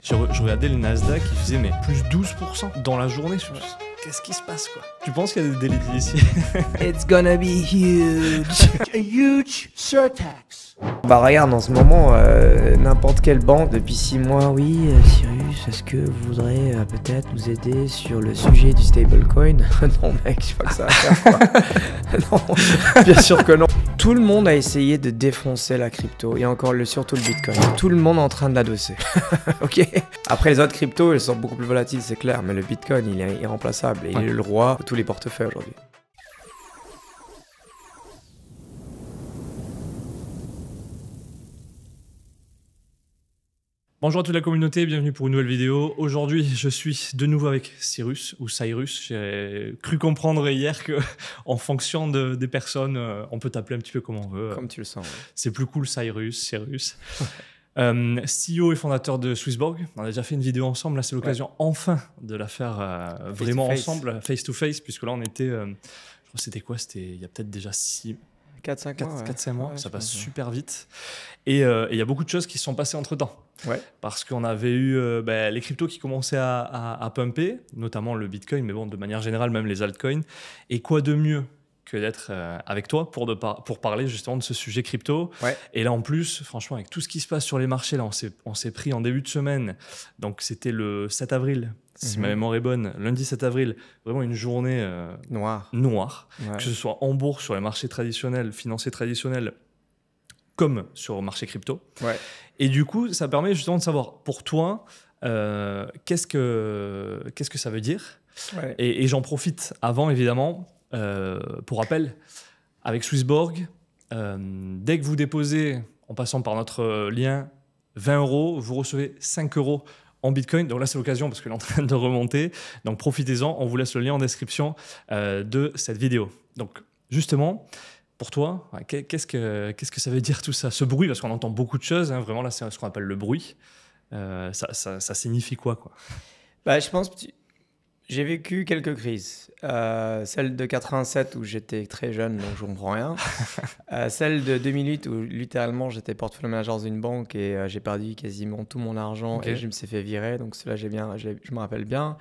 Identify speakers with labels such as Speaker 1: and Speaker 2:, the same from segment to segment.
Speaker 1: Je regardais le Nasdaq, il faisait mais plus 12% dans la journée. Qu'est-ce qui se passe quoi? Tu penses qu'il y a des délits ici?
Speaker 2: It's gonna be huge.
Speaker 3: A huge surtax.
Speaker 2: Bah regarde, en ce moment, n'importe quelle banque, depuis 6 mois, oui, Cyrus, est-ce que vous voudrez peut-être nous aider sur le sujet du stablecoin? Non mec, je sais pas que ça va faire quoi. Non, bien sûr que non. Tout le monde a essayé de défoncer la crypto, et encore surtout le bitcoin. Tout le monde est en train de l'adosser. Ok. Après les autres cryptos, elles sont beaucoup plus volatiles, c'est clair, mais le bitcoin, il est irremplaçable, et il est le roi de tous les portefeuilles aujourd'hui.
Speaker 1: Bonjour à toute la communauté, bienvenue pour une nouvelle vidéo. Aujourd'hui, je suis de nouveau avec Cyrus, ou Cyrus. J'ai cru comprendre hier que, en fonction des personnes, on peut t'appeler un petit peu comme on veut.
Speaker 2: Comme tu le sens. Ouais.
Speaker 1: C'est plus cool, Cyrus. CEO et fondateur de Swissborg. On a déjà fait une vidéo ensemble. Là, c'est l'occasion enfin de la faire vraiment ensemble, face to face, puisque là, on était. Je crois que c'était quoi? C'était il y a peut-être déjà 4-5 mois. Ça passe super vite. Et il y a beaucoup de choses qui se sont passées entre temps.
Speaker 2: Ouais.
Speaker 1: Parce qu'on avait eu les cryptos qui commençaient à pumper, notamment le Bitcoin, mais bon, de manière générale, même les altcoins. Et quoi de mieux que d'être avec toi pour parler justement de ce sujet crypto.
Speaker 2: Ouais.
Speaker 1: Et là, en plus, franchement, avec tout ce qui se passe sur les marchés, là, on s'est pris en début de semaine. Donc, c'était le 7 avril, si ma mémoire est bonne, lundi 7 avril, vraiment une journée noire.
Speaker 2: Ouais.
Speaker 1: Que ce soit en bourse, sur les marchés traditionnels, financiers traditionnels, comme sur le marché crypto.
Speaker 2: Ouais.
Speaker 1: Et du coup, ça permet justement de savoir, pour toi, qu'est-ce que ça veut dire.
Speaker 2: Ouais.
Speaker 1: Et j'en profite avant, évidemment, pour rappel, avec Swissborg, dès que vous déposez, en passant par notre lien, 20 €, vous recevez 5 € en Bitcoin. Donc là, c'est l'occasion parce qu'elle est en train de remonter. Donc profitez-en, on vous laisse le lien en description de cette vidéo. Donc justement, pour toi, qu'est-ce que ça veut dire tout ça? Ce bruit, parce qu'on entend beaucoup de choses, hein, vraiment là, c'est ce qu'on appelle le bruit. Ça signifie quoi?
Speaker 2: Bah, je pense que j'ai vécu quelques crises. Celle de 87 où j'étais très jeune, donc je ne comprends rien. Celle de 2008 où littéralement j'étais portfolio manager dans une banque et j'ai perdu quasiment tout mon argent et je me suis fait virer. Donc cela, je me rappelle bien.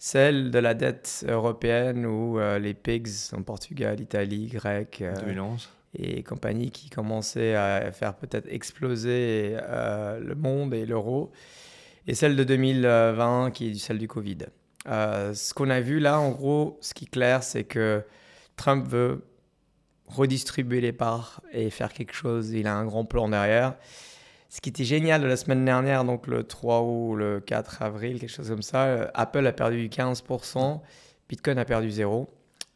Speaker 2: Celle de la dette européenne où les pigs en Portugal, Italie, Grec
Speaker 1: 2011.
Speaker 2: Et compagnie qui commençaient à faire peut-être exploser le monde et l'euro. Et celle de 2020 qui est celle du Covid. Ce qu'on a vu là, en gros, ce qui est clair, c'est que Trump veut redistribuer les parts et faire quelque chose. Il a un grand plan derrière. Ce qui était génial de la semaine dernière, donc le 3 ou le 4 avril, quelque chose comme ça, Apple a perdu 15%, Bitcoin a perdu 0%.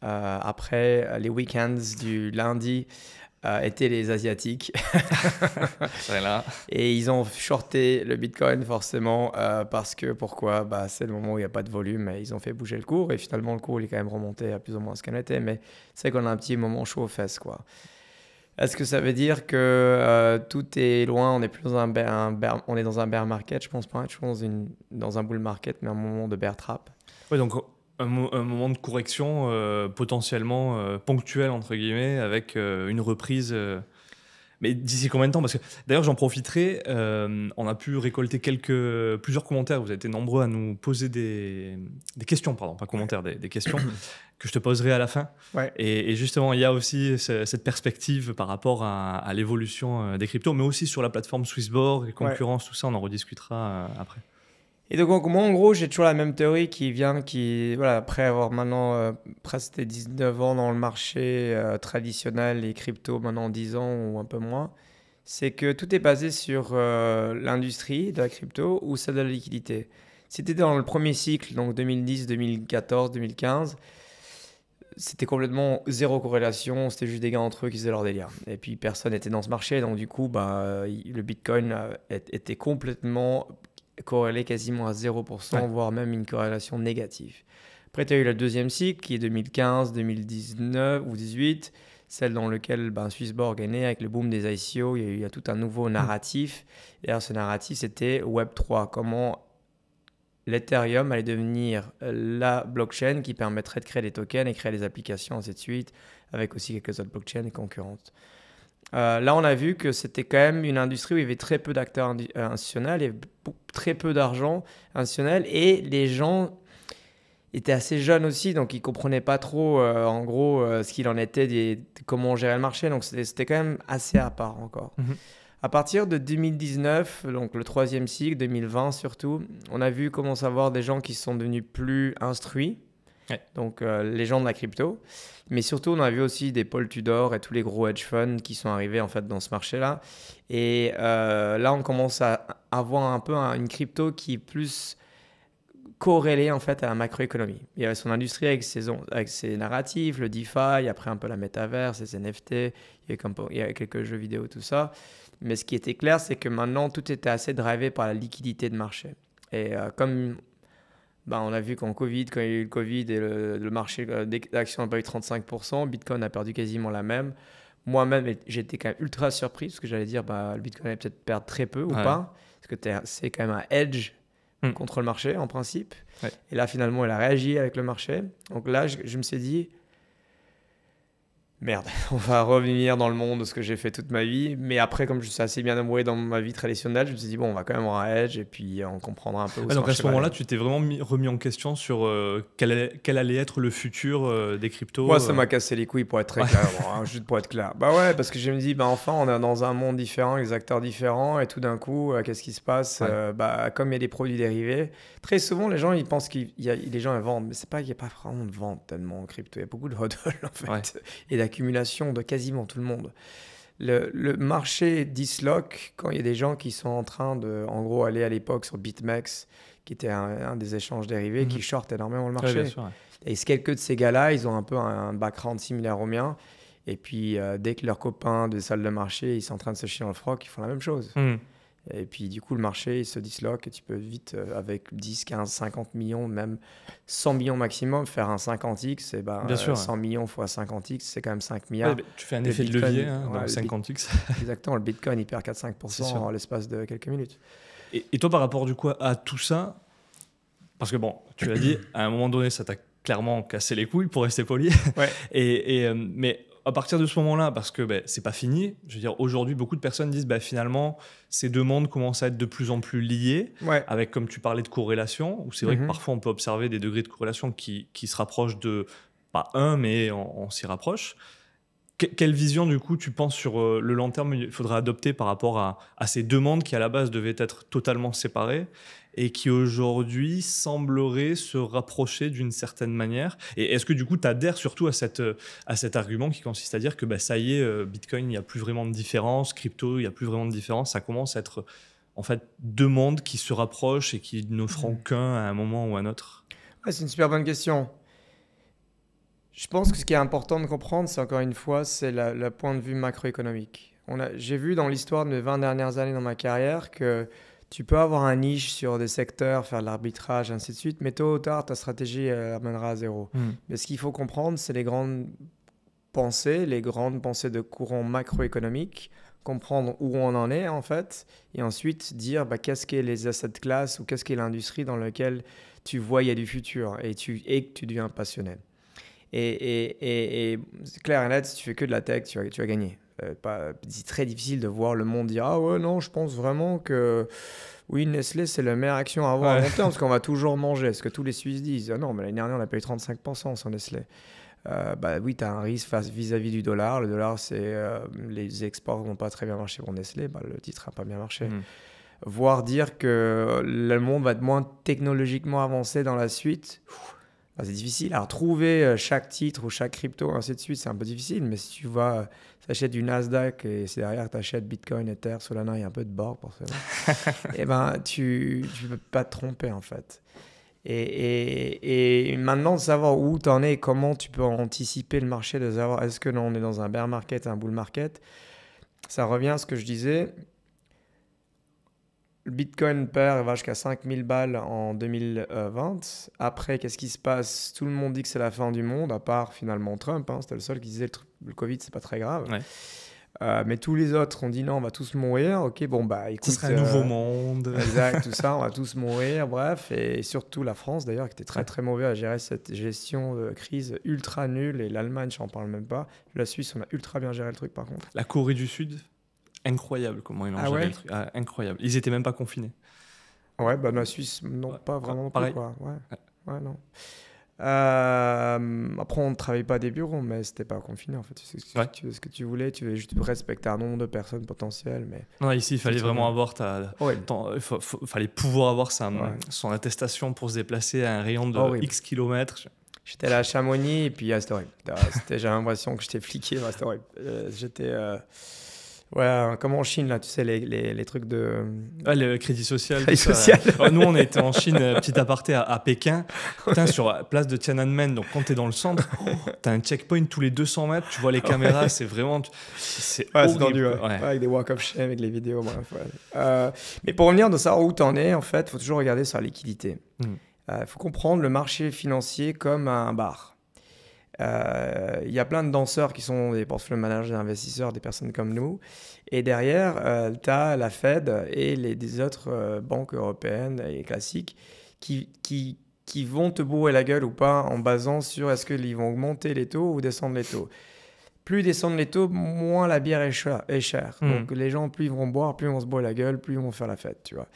Speaker 2: Après, les week-ends du lundi étaient les Asiatiques.
Speaker 1: C'est là.
Speaker 2: Et ils ont shorté le Bitcoin forcément parce que, pourquoi? C'est le moment où il n'y a pas de volume et ils ont fait bouger le cours. Et finalement, le cours il est quand même remonté à plus ou moins ce qu'on était. Mais c'est qu'on a un petit moment chaud aux fesses, quoi. Est-ce que ça veut dire que tout est loin, on est plus dans on est dans un bear market? Je pense pas, je pense dans un bull market, mais un moment de bear trap.
Speaker 1: Oui, donc un moment de correction potentiellement ponctuel, entre guillemets, avec une reprise. Mais d'ici combien de temps? Parce que d'ailleurs, j'en profiterai. On a pu récolter plusieurs commentaires. Vous avez été nombreux à nous poser des questions, pardon, pas commentaires, des questions que je te poserai à la fin.
Speaker 2: Ouais.
Speaker 1: Et justement, il y a aussi cette perspective par rapport à l'évolution des cryptos, mais aussi sur la plateforme Swissborg, les concurrences, tout ça, on en rediscutera après.
Speaker 2: Et donc, moi, en gros, j'ai toujours la même théorie voilà, après avoir maintenant presque 19 ans dans le marché traditionnel et crypto, maintenant 10 ans ou un peu moins, c'est que tout est basé sur l'industrie de la crypto ou celle de la liquidité. Si tu étais dans le premier cycle, donc 2010, 2014, 2015, c'était complètement zéro corrélation, c'était juste des gars entre eux qui faisaient leur délire. Et puis, personne n'était dans ce marché, donc du coup, le Bitcoin était complètement corrélé quasiment à 0%, voire même une corrélation négative. Après, tu as eu le deuxième cycle qui est 2015, 2019 ou 2018, celle dans laquelle Swissborg est né avec le boom des ICO. Il y a tout un nouveau narratif. Et alors, ce narratif, c'était Web3. Comment l'Ethereum allait devenir la blockchain qui permettrait de créer des tokens et créer des applications, ainsi de suite, avec aussi quelques autres blockchains concurrentes. Là, on a vu que c'était quand même une industrie où il y avait très peu d'acteurs institutionnels, il y avait très peu d'argent institutionnel et les gens étaient assez jeunes aussi, donc ils ne comprenaient pas trop, en gros, ce qu'il en était, comment on gérait le marché. Donc, c'était quand même assez à part encore.
Speaker 1: Mhm.
Speaker 2: À partir de 2019, donc le troisième cycle, 2020 surtout, on a vu commencer à voir des gens qui sont devenus plus instruits.
Speaker 1: Ouais.
Speaker 2: Donc, les gens de la crypto. Mais surtout, on a vu aussi des Paul Tudor et tous les gros hedge funds qui sont arrivés en fait dans ce marché-là. Et là, on commence à avoir un peu une crypto qui est plus corrélée en fait à la macroéconomie. Il y avait son industrie avec ses narratifs, le DeFi, après un peu la métaverse, les NFT, il y a quelques jeux vidéo, tout ça. Mais ce qui était clair, c'est que maintenant, tout était assez drivé par la liquidité de marché. Et comme on a vu qu'en Covid, quand il y a eu le Covid et le marché d'actions a perdu 35%, Bitcoin a perdu quasiment la même. Moi-même, j'étais quand même ultra surpris parce que j'allais dire le Bitcoin allait peut-être perdre très peu ou pas. Parce que c'est quand même un hedge contre le marché en principe.
Speaker 1: Ouais.
Speaker 2: Et là, finalement, il a réagi avec le marché. Donc là, je me suis dit, merde, on va revenir dans le monde de ce que j'ai fait toute ma vie. Mais après, comme je suis assez bien amoureux dans ma vie traditionnelle, je me suis dit, bon, on va quand même avoir un hedge et puis on comprendra un peu où
Speaker 1: donc à ce moment-là, tu t'es vraiment remis en question sur quel allait être le futur des cryptos.
Speaker 2: Moi, ça m'a cassé les couilles pour être très clair. Juste pour être clair. Bah ouais, parce que je me dis, enfin, on est dans un monde différent, avec des acteurs différents. Et tout d'un coup, qu'est-ce qui se passe? Comme il y a des produits dérivés, très souvent, les gens, ils pensent les gens ils vendent. Mais c'est pas qu'il n'y a pas vraiment de vente tellement en crypto. Il y a beaucoup de hodl, en fait.
Speaker 1: Ouais.
Speaker 2: Et d'accumulation de quasiment tout le monde. Le marché disloque quand il y a des gens qui sont en train de, en gros, aller à l'époque sur BitMEX, qui était un des échanges dérivés, qui short énormément le marché.
Speaker 1: Ouais, bien sûr, ouais.
Speaker 2: Et quelques de ces gars-là, ils ont un peu un background similaire au mien. Et puis, dès que leurs copains de salle de marché, ils sont en train de se chier dans le froc, ils font la même chose. Et puis, du coup, le marché, il se disloque et tu peux vite, avec 10, 15, 50 millions, même 100 millions maximum, faire un 50x. Et
Speaker 1: Bien sûr,
Speaker 2: 100 millions fois 50x, c'est quand même 5 milliards.
Speaker 1: Ouais, tu fais un effet de levier, donc 50x.
Speaker 2: Exactement, le Bitcoin, il perd 4-5% en l'espace de quelques minutes.
Speaker 1: Et toi, par rapport du coup à tout ça, parce que bon, tu l'as dit, à un moment donné, ça t'a clairement cassé les couilles, pour rester poli.
Speaker 2: Ouais.
Speaker 1: Mais à partir de ce moment-là, parce que c'est pas fini, je veux dire, aujourd'hui, beaucoup de personnes disent finalement, ces deux mondes commencent à être de plus en plus liés, avec, comme tu parlais, de corrélation, où c'est vrai que parfois on peut observer des degrés de corrélation qui se rapprochent de, pas un, mais on s'y rapproche. Quelle vision, du coup, tu penses sur le long terme il faudrait adopter par rapport à ces deux mondes qui, à la base, devaient être totalement séparés et qui, aujourd'hui, sembleraient se rapprocher d'une certaine manière? Et est-ce que, du coup, tu adhères surtout à cet argument qui consiste à dire que ça y est, Bitcoin, il n'y a plus vraiment de différence, crypto, il n'y a plus vraiment de différence, ça commence à être, en fait, deux mondes qui se rapprochent et qui ne feront qu'un à un moment ou à un autre?
Speaker 2: Ouais, c'est une super bonne question. Je pense que ce qui est important de comprendre, c'est encore une fois, c'est le point de vue macroéconomique. J'ai vu dans l'histoire de mes 20 dernières années dans ma carrière que tu peux avoir un niche sur des secteurs, faire de l'arbitrage, ainsi de suite, mais tôt ou tard, ta stratégie amènera à zéro. Mais ce qu'il faut comprendre, c'est les grandes pensées de courant macroéconomique, comprendre où on en est en fait, et ensuite dire qu'est-ce qu'est les asset classes ou qu'est-ce qu'est l'industrie dans laquelle tu vois il y a du futur et que tu deviens passionné. Et c'est clair et net, si tu fais que de la tech, tu vas gagner. C'est très difficile de voir le monde dire « Ah ouais, non, je pense vraiment que oui, Nestlé, c'est la meilleure action à avoir à long terme parce qu'on va toujours manger. » Ce que tous les Suisses disent. « Ah non, mais l'année dernière, on a payé 35% sur Nestlé. » Oui, tu as un risque vis-à-vis du dollar. Le dollar, les exports n'ont pas très bien marché pour Nestlé. Le titre n'a pas bien marché. Voire dire que le monde va être moins technologiquement avancé dans la suite. C'est difficile. Alors, trouver chaque titre ou chaque crypto, ainsi de suite, c'est un peu difficile. Mais si tu vas, t'achètes du Nasdaq et c'est derrière, tu achètes Bitcoin, Ether, Solana, il y a un peu de Borg pour ça. Tu ne peux pas te tromper, en fait. Et maintenant, de savoir où tu en es et comment tu peux anticiper le marché, de savoir est-ce que on est dans un bear market, un bull market, ça revient à ce que je disais. Le Bitcoin va jusqu'à 5000 balles en 2020. Après, qu'est-ce qui se passe? Tout le monde dit que c'est la fin du monde, à part finalement Trump. C'était le seul qui disait le Covid, c'est pas très grave. Mais tous les autres ont dit non, on va tous mourir. Ok, bon, bah écoute.
Speaker 1: Ce serait un nouveau monde.
Speaker 2: Exact, tout ça, on va tous mourir, bref. Et surtout la France, d'ailleurs, qui était très très mauvais à gérer cette gestion de crise ultra nulle. Et l'Allemagne, j'en parle même pas. La Suisse, on a ultra bien géré le truc, par contre.
Speaker 1: La Corée du Sud, incroyable comment ils ont géré le truc. Ah, incroyable. Ils étaient même pas confinés.
Speaker 2: Ouais, bah la Suisse, non,
Speaker 1: Ouais,
Speaker 2: pas vraiment.
Speaker 1: pareil.
Speaker 2: Quoi. Ouais, non. Après, on ne travaillait pas des bureaux, mais c'était pas confiné en fait. Tu sais ce que tu voulais, tu voulais juste respecter un nombre de personnes potentielles. Mais...
Speaker 1: Non, ici, il fallait vraiment avoir fallait pouvoir avoir son attestation pour se déplacer à un rayon de X kilomètres.
Speaker 2: J'étais là à Chamonix et puis c'était horrible. J'avais l'impression que j'étais fliqué, c'était horrible. J'étais. Ouais, comme en Chine, là, tu sais, les trucs de...
Speaker 1: Ah, le crédit social.
Speaker 2: Crédit social.
Speaker 1: Nous, on était en Chine, petit aparté, à Pékin. Putain, sur la place de Tiananmen, donc quand t'es dans le centre, t'as un checkpoint tous les 200 mètres, tu vois les caméras, c'est vraiment... C'est horrible.
Speaker 2: Tendu, avec des walk of shame, avec les vidéos, bref. Mais pour revenir de savoir où t'en es, en fait, il faut toujours regarder sur la liquidité. Il faut comprendre le marché financier comme un bar. Il y a plein de danseurs qui sont des portfolio managers, des investisseurs, des personnes comme nous. Et derrière, tu as la Fed et des autres banques européennes et classiques qui vont te bourrer la gueule ou pas en basant sur est-ce qu'ils vont augmenter les taux ou descendre les taux. Plus ils descendent les taux, moins la bière est chère. Donc les gens, plus ils vont boire, plus ils vont se bourrer la gueule, plus ils vont faire la fête, tu vois.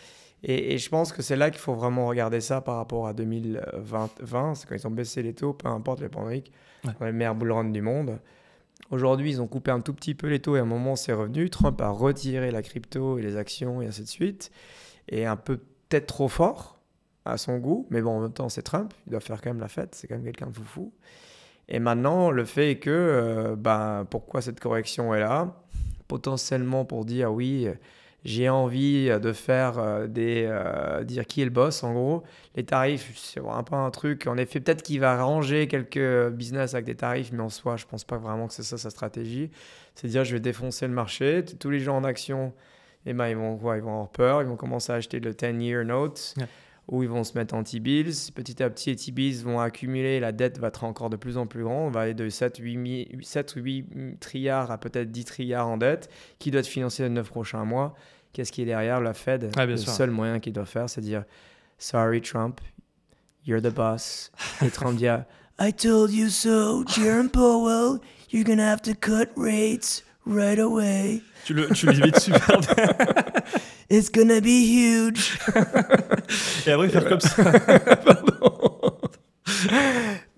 Speaker 2: Et je pense que c'est là qu'il faut vraiment regarder ça par rapport à 2020. C'est quand ils ont baissé les taux, peu importe les pandémiques, les meilleurs bull run du monde. Aujourd'hui, ils ont coupé un tout petit peu les taux et à un moment, c'est revenu. Trump a retiré la crypto et les actions et ainsi de suite. Et un peu peut-être trop fort à son goût. Mais bon, en même temps, c'est Trump. Il doit faire quand même la fête. C'est quand même quelqu'un de foufou. Et maintenant, le fait est que, pourquoi cette correction est là? Potentiellement pour dire oui... J'ai envie de faire dire qui est le boss, en gros. Les tarifs, c'est vraiment pas un truc. En effet, peut-être qu'il va ranger quelques business avec des tarifs, mais en soi, je pense pas vraiment que c'est ça sa stratégie. C'est dire, je vais défoncer le marché. Tous les gens en action, ils vont avoir peur. Ils vont commencer à acheter le 10-year note, ou ils vont se mettre en T-bills. Petit à petit, les T-bills vont accumuler. La dette va être encore de plus en plus grande. On va aller de 7 ou 8 trillards à peut-être 10 trillards en dette, qui doit être financé les 9 prochains mois. Qu'est-ce qui est derrière la Fed? Le seul moyen qu'il doit faire, c'est dire « Sorry, Trump, you're the boss ». Et Trump dit « I told you so, Jerome Powell, you're gonna have to cut rates right away ».
Speaker 1: Tu l'imites super bien.
Speaker 2: « It's gonna be huge ».
Speaker 1: Et après, faire comme ça.
Speaker 2: Pardon.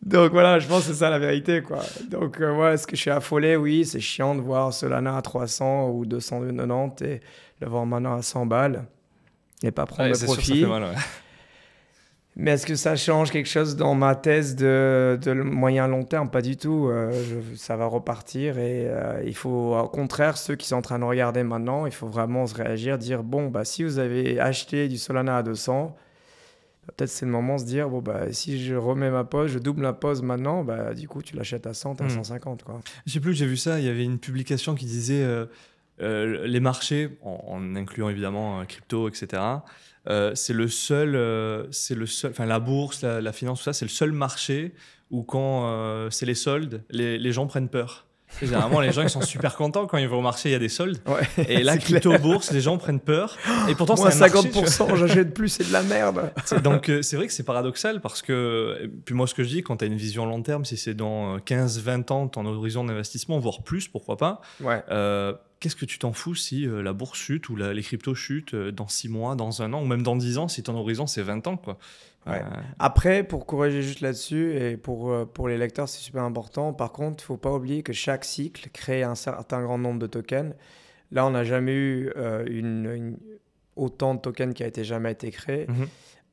Speaker 2: Donc voilà, je pense que c'est ça la vérité, quoi. Donc est-ce que je suis affolé? Oui, c'est chiant de voir Solana à 300 ou 290 et le voir maintenant à 100 balles et pas prendre le profit.
Speaker 1: Sûr, ça fait mal,
Speaker 2: Mais est-ce que ça change quelque chose dans ma thèse de moyen-long terme? Pas du tout. Ça va repartir et il faut, au contraire, ceux qui sont en train de regarder maintenant, il faut vraiment se réagir, dire bon, si vous avez acheté du Solana à 200, peut-être c'est le moment de se dire bon, si je remets ma pause, je double ma pause maintenant, du coup, tu l'achètes à 100, à 150. Quoi.
Speaker 1: Je sais plus, j'ai vu ça, il y avait une publication qui disait les marchés, en incluant évidemment crypto, etc., c'est le seul, enfin la bourse, la finance, tout ça, c'est le seul marché où quand c'est les soldes, les gens prennent peur. Généralement, les gens ils sont super contents quand ils vont au marché, il y a des soldes.
Speaker 2: Ouais,
Speaker 1: et là, crypto-bourse, les gens prennent peur. Et pourtant,
Speaker 2: moi,
Speaker 1: c'est un
Speaker 2: 50%,
Speaker 1: marché,
Speaker 2: j'achète plus, c'est de la merde.
Speaker 1: Donc, c'est vrai que c'est paradoxal parce que, puis moi, ce que je dis, quand tu as une vision long terme, si c'est dans 15-20 ans, ton horizon d'investissement, voire plus, pourquoi pas, qu'est-ce que tu t'en fous si la bourse chute ou les cryptos chutent dans 6 mois, dans 1 an, ou même dans 10 ans, si ton horizon, c'est 20 ans, quoi.
Speaker 2: Ouais. Après, pour corriger juste là-dessus, et pour les lecteurs, c'est super important. Par contre, il ne faut pas oublier que chaque cycle crée un certain grand nombre de tokens. Là, on n'a jamais eu autant de tokens qui a jamais été créé.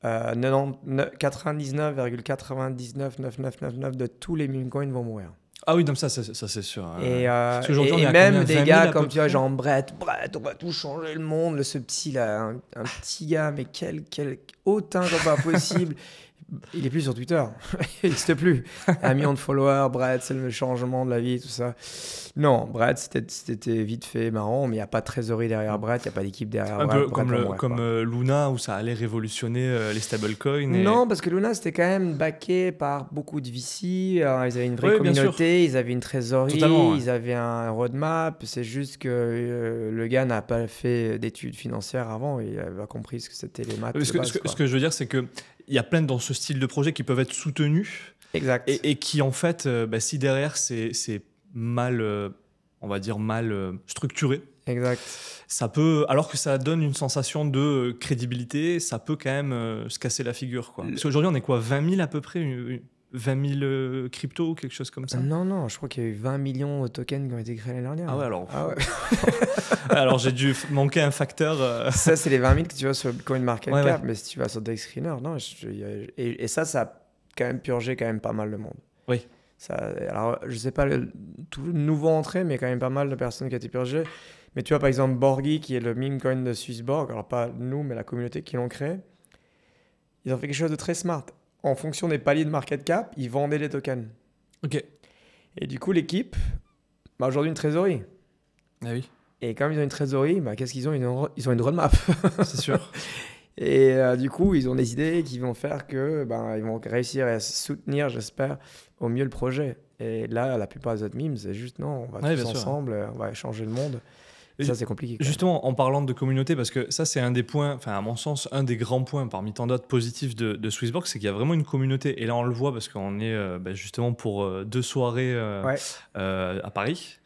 Speaker 2: 99,99999 de tous les meme coins vont mourir.
Speaker 1: Ah oui, donc ça c'est sûr.
Speaker 2: Et même des gars comme tu vois, genre Brett, on va tout changer le monde. Ce petit là, un petit gars, mais quel autant que pas possible. Il est plus sur Twitter. Il n'existe plus. 1 million de followers, Brett, c'est le changement de la vie, tout ça. Non, Brett, c'était vite fait marrant, mais il n'y a pas de trésorerie derrière Brett, il n'y a pas d'équipe derrière
Speaker 1: Un
Speaker 2: Brett.
Speaker 1: peu
Speaker 2: Brett,
Speaker 1: comme Luna, où ça allait révolutionner les stablecoins. Et...
Speaker 2: Non, parce que Luna, c'était quand même backé par beaucoup de VC. Alors, ils avaient une vraie
Speaker 1: Oui, bien
Speaker 2: communauté, ils avaient une trésorerie,
Speaker 1: Totalement, ouais.
Speaker 2: ils avaient un roadmap. C'est juste que le gars n'a pas fait d'études financières avant. Il n'a pas compris ce que c'était les maths.
Speaker 1: Ce que je veux dire, c'est qu'il y a plein dans ce style de projet qui peuvent être soutenus.
Speaker 2: Exact.
Speaker 1: Et qui, en fait, si derrière, c'est mal, on va dire, mal structuré,
Speaker 2: Exact.
Speaker 1: ça peut, alors que ça donne une sensation de crédibilité, ça peut quand même se casser la figure, quoi. Parce qu'aujourd'hui, on est quoi, 20 000 à peu près, 20 000 cryptos ou quelque chose comme ça?
Speaker 2: Non, je crois qu'il y a eu 20 millions de tokens qui ont été créés l'année dernière.
Speaker 1: Ah ouais, alors...
Speaker 2: Ah ouais.
Speaker 1: Alors, j'ai dû manquer un facteur...
Speaker 2: Ça, c'est les 20 000 que tu vois sur CoinMarketCap,
Speaker 1: Ouais.
Speaker 2: mais si tu vas sur DexScreener, non. Et ça a quand même purgé quand même pas mal de monde.
Speaker 1: Oui.
Speaker 2: Ça, alors, je sais pas tout nouveau entré, mais quand même pas mal de personnes qui ont été purgées. Mais tu vois, par exemple, Borghi, qui est le meme coin de Swissborg, alors pas nous, mais la communauté qui l'ont créé, ils ont fait quelque chose de très smart. En fonction des paliers de market cap, ils vendaient les tokens.
Speaker 1: Ok.
Speaker 2: Et du coup, l'équipe a aujourd'hui une trésorerie.
Speaker 1: Ah oui,
Speaker 2: Et comme ils ont une trésorerie, qu'est-ce qu'ils ont? Ils ont une roadmap.
Speaker 1: c'est sûr.
Speaker 2: Et du coup, ils ont des idées qui vont faire que ils vont réussir à soutenir, j'espère, au mieux le projet. Et là, la plupart des autres memes, c'est juste non, on va tous ensemble, on va changer le monde. Et ça, c'est compliqué.
Speaker 1: Justement, en parlant de communauté, parce que ça, c'est un des points, enfin, à mon sens, un des grands points parmi tant d'autres positifs de Swissborg, c'est qu'il y a vraiment une communauté. Et là, on le voit parce qu'on est justement pour 2 soirées à Paris.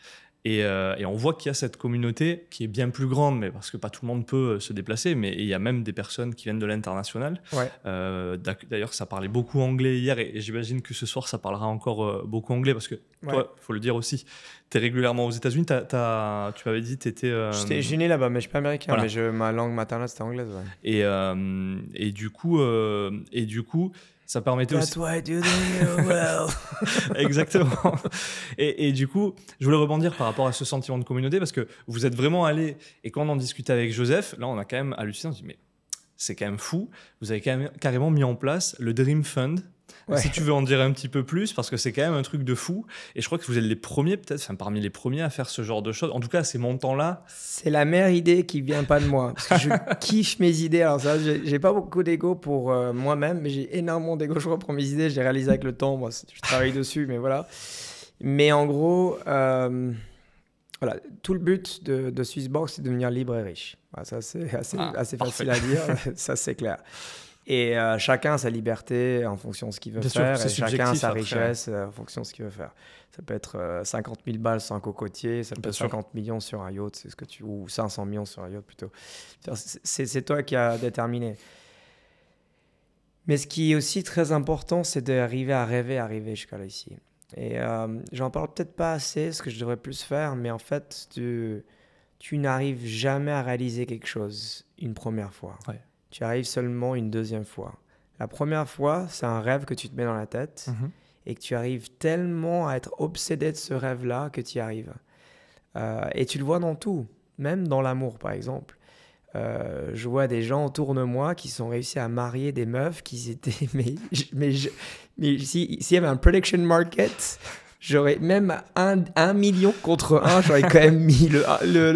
Speaker 1: Et on voit qu'il y a cette communauté qui est bien plus grande, mais parce que pas tout le monde peut se déplacer, mais il y a même des personnes qui viennent de l'international.
Speaker 2: Ouais.
Speaker 1: D'ailleurs, ça parlait beaucoup anglais hier, et j'imagine que ce soir, ça parlera encore beaucoup anglais, parce que toi, il faut le dire aussi, tu es régulièrement aux États-Unis. Tu m'avais dit que tu étais...
Speaker 2: Je suis né là-bas, mais je suis pas américain, mais ma langue maternelle, c'était anglaise. Ouais.
Speaker 1: Et du coup, ça permettait
Speaker 2: That's
Speaker 1: aussi...
Speaker 2: why I do the well.
Speaker 1: Exactement. Et du coup, je voulais rebondir par rapport à ce sentiment de communauté, parce que vous êtes vraiment allé, et quand on en discutait avec Joseph, là, on a quand même halluciné, on se dit, mais c'est quand même fou, vous avez quand même carrément mis en place le Dream Fund. Ouais. Si tu veux en dire un petit peu plus, parce que c'est quand même un truc de fou. Et je crois que vous êtes les premiers, peut-être, enfin parmi les premiers à faire ce genre de choses. En tout cas, à ces montants-là.
Speaker 2: C'est la meilleure idée qui vient pas de moi. Parce que je kiffe mes idées. Alors ça, j'ai pas beaucoup d'ego pour moi-même, mais j'ai énormément d'ego, je crois, pour mes idées. J'ai réalisé avec le temps. Moi, je travaille dessus, mais voilà. Mais en gros, voilà, tout le but de Swissborg, c'est de devenir libre et riche. Voilà, ça, c'est assez facile à dire. Ça, c'est clair. Et chacun a sa liberté en fonction de ce qu'il veut faire, et chacun a sa richesse en fonction de ce qu'il veut faire. Ça peut être 50 000 balles sur un cocotier, ça peut être 50 millions sur un yacht, c'est ce que ou 500 millions sur un yacht plutôt. C'est toi qui as déterminé. Mais ce qui est aussi très important, c'est d'arriver à arriver jusqu'à là ici. Et j'en parle peut-être pas assez, ce que je devrais plus faire, mais en fait, tu n'arrives jamais à réaliser quelque chose une première fois.
Speaker 1: Ouais.
Speaker 2: Tu arrives seulement une deuxième fois. La première fois, c'est un rêve que tu te mets dans la tête et que tu arrives tellement à être obsédé de ce rêve-là que tu y arrives. Et tu le vois dans tout, même dans l'amour, par exemple. Je vois des gens autour de moi qui sont réussi à marier des meufs qui étaient... Mais s'il y avait un prediction market... J'aurais même 1 million contre 1, j'aurais quand même mis le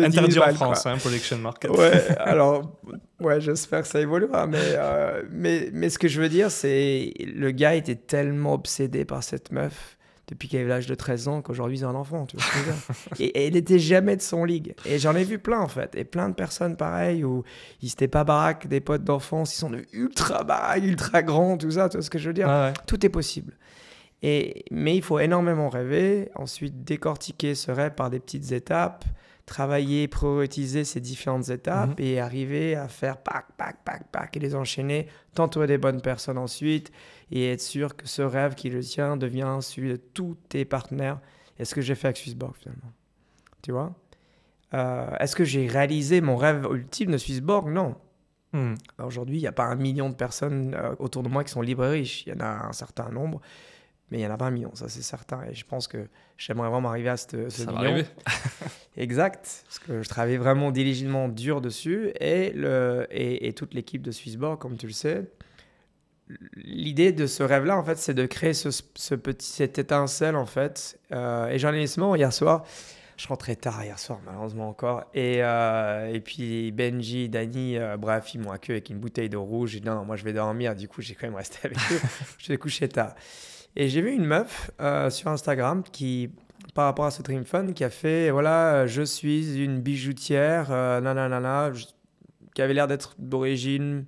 Speaker 1: interdit en
Speaker 2: balles,
Speaker 1: France, hein, prediction market.
Speaker 2: Ouais, alors, j'espère que ça évoluera. Mais ce que je veux dire, c'est le gars était tellement obsédé par cette meuf depuis qu'il avait l'âge de 13 ans qu'aujourd'hui, ils ont un enfant. Tu vois ce que je veux dire. Et elle n'était jamais de son ligue. Et j'en ai vu plein, en fait. Et plein de personnes pareilles où ils n'étaient pas baraques, des potes d'enfance, ils sont devenus ultra baraques, ultra grands, tout ça. Tu vois ce que je veux dire.
Speaker 1: Ouais.
Speaker 2: Tout est possible. Mais il faut énormément rêver, ensuite décortiquer ce rêve par des petites étapes, travailler, prioriser ces différentes étapes et arriver à faire pack et les enchaîner, t'entourer des bonnes personnes ensuite et être sûr que ce rêve qui est le tien devient celui de tous tes partenaires. Et ce que j'ai fait avec Swissborg finalement. Tu vois ? Est-ce que j'ai réalisé mon rêve ultime de Swissborg ? Non. Aujourd'hui, il n'y a pas 1 million de personnes autour de moi qui sont libres et riches. Il y en a un certain nombre. Mais il y en a pas un million, ça c'est certain. Et je pense que j'aimerais vraiment arriver à ce
Speaker 1: Ça
Speaker 2: million.
Speaker 1: va arriver.
Speaker 2: Exact, parce que je travaillais vraiment diligemment dur dessus. Et toute l'équipe de Swissborg, comme tu le sais, l'idée de ce rêve-là, en fait, c'est de créer cette étincelle, en fait. Et j'en ai eu ce moment hier soir. Je rentrais tard hier soir, malheureusement encore. Et puis Benji, Dani, bref, ils m'ont accueilli avec une bouteille de rouge. J'ai dit non, moi je vais dormir. Du coup, j'ai quand même resté avec eux. Je vais coucher tard. Et j'ai vu une meuf sur Instagram qui, par rapport à ce Dream Fund, qui a fait voilà, je suis une bijoutière, nanana, qui avait l'air d'être d'origine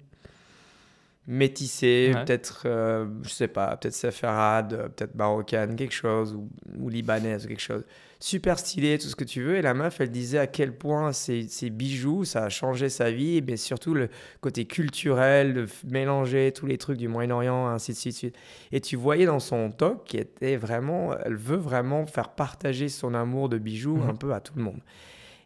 Speaker 2: métissée,
Speaker 1: Ouais.
Speaker 2: peut-être, je sais pas, peut-être séfarade, peut-être marocaine, quelque chose, ou libanaise, ou quelque chose. Super stylé, tout ce que tu veux. Et la meuf, elle disait à quel point ces bijoux, ça a changé sa vie, mais surtout le côté culturel, de mélanger tous les trucs du Moyen-Orient, ainsi de suite. Et tu voyais dans son talk qu'elle était vraiment, elle veut vraiment faire partager son amour de bijoux un peu à tout le monde.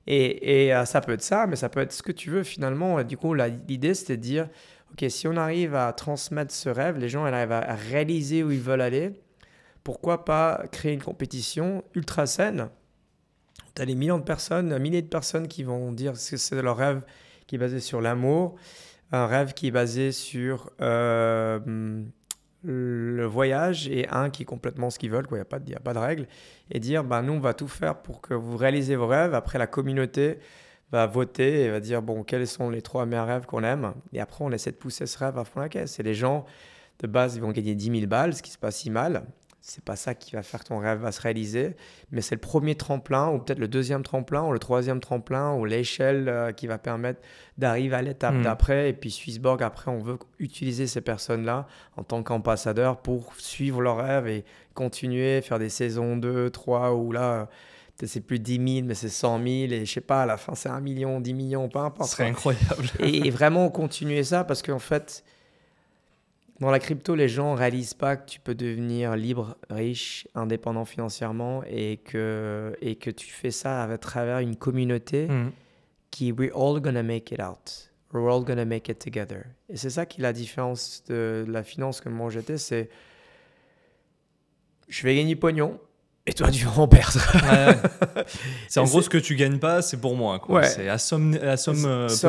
Speaker 2: Et ça peut être ça, mais ça peut être ce que tu veux finalement. Et du coup, l'idée, c'était de dire, OK, si on arrive à transmettre ce rêve, les gens arrivent à réaliser où ils veulent aller, pourquoi pas créer une compétition ultra saine? Tu as des milliers de personnes qui vont dire que c'est leur rêve qui est basé sur l'amour, un rêve qui est basé sur le voyage et un qui est complètement ce qu'ils veulent, quoi. Il n'y a pas de règle. Et dire, bah, nous, on va tout faire pour que vous réalisez vos rêves. Après, la communauté va voter et va dire, bon, quels sont les 3 meilleurs rêves qu'on aime. Et après, on essaie de pousser ce rêve à fond la caisse. Et les gens, de base, ils vont gagner 10 000 balles, ce qui se passe si mal. C'est pas ça qui va faire que ton rêve va se réaliser, mais c'est le premier tremplin, ou peut-être le deuxième tremplin, ou le troisième tremplin, ou l'échelle qui va permettre d'arriver à l'étape d'après. Et puis Swissborg, après, on veut utiliser ces personnes-là en tant qu'ambassadeurs pour suivre leurs rêves et continuer, faire des saisons 2, 3, où là, peut-être c'est plus 10 000, mais c'est 100 000, et je sais pas, à la fin, c'est 1 million, 10 millions, peu importe.
Speaker 1: Ce serait incroyable.
Speaker 2: Et vraiment continuer ça, parce qu'en fait, dans la crypto, les gens ne réalisent pas que tu peux devenir libre, riche, indépendant financièrement et que tu fais ça à travers une communauté qui we're all gonna make it out. We're all gonna make it together. Et c'est ça qui est la différence de la finance que moi j'étais, c'est je vais gagner pognon et toi tu vas en perdre.
Speaker 1: Ouais. C'est en gros ce que tu gagnes pas, c'est pour moi, quoi.
Speaker 2: Ouais.
Speaker 1: C'est à somme
Speaker 2: Nulle, ouais,
Speaker 1: somme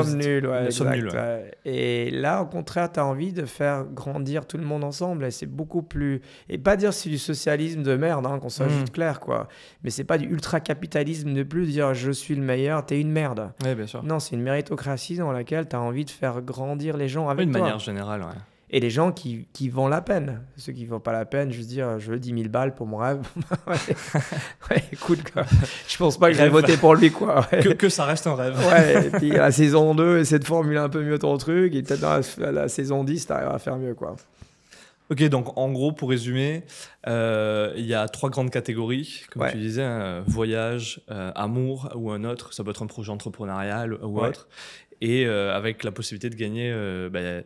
Speaker 2: exact,
Speaker 1: nulle, ouais.
Speaker 2: ouais. Et là, au contraire, tu as envie de faire grandir tout le monde ensemble. Et c'est beaucoup plus... Et pas dire c'est du socialisme de merde, hein, qu'on soit juste clair, quoi. Mais c'est pas du ultra-capitalisme de plus, de dire je suis le meilleur, t'es une merde.
Speaker 1: Ouais, bien sûr.
Speaker 2: Non, c'est une méritocratie dans laquelle tu as envie de faire grandir les gens avec
Speaker 1: D'une
Speaker 2: toi.
Speaker 1: manière générale, ouais.
Speaker 2: Et les gens qui valent la peine. Ceux qui ne valent pas la peine, juste dire je veux 10 000 balles pour mon rêve. Ouais, écoute, quoi. Je pense pas que je vais voter pour lui, quoi. Ouais.
Speaker 1: Que ça reste un rêve.
Speaker 2: Ouais, et puis la saison 2, essaie de formuler un peu mieux ton truc. Et peut-être dans la saison 10, tu arriveras à faire mieux, quoi.
Speaker 1: Ok, donc en gros, pour résumer, il y a 3 grandes catégories, comme tu disais, hein, voyage, amour ou un autre. Ça peut être un projet entrepreneurial ou autre. Et avec la possibilité de gagner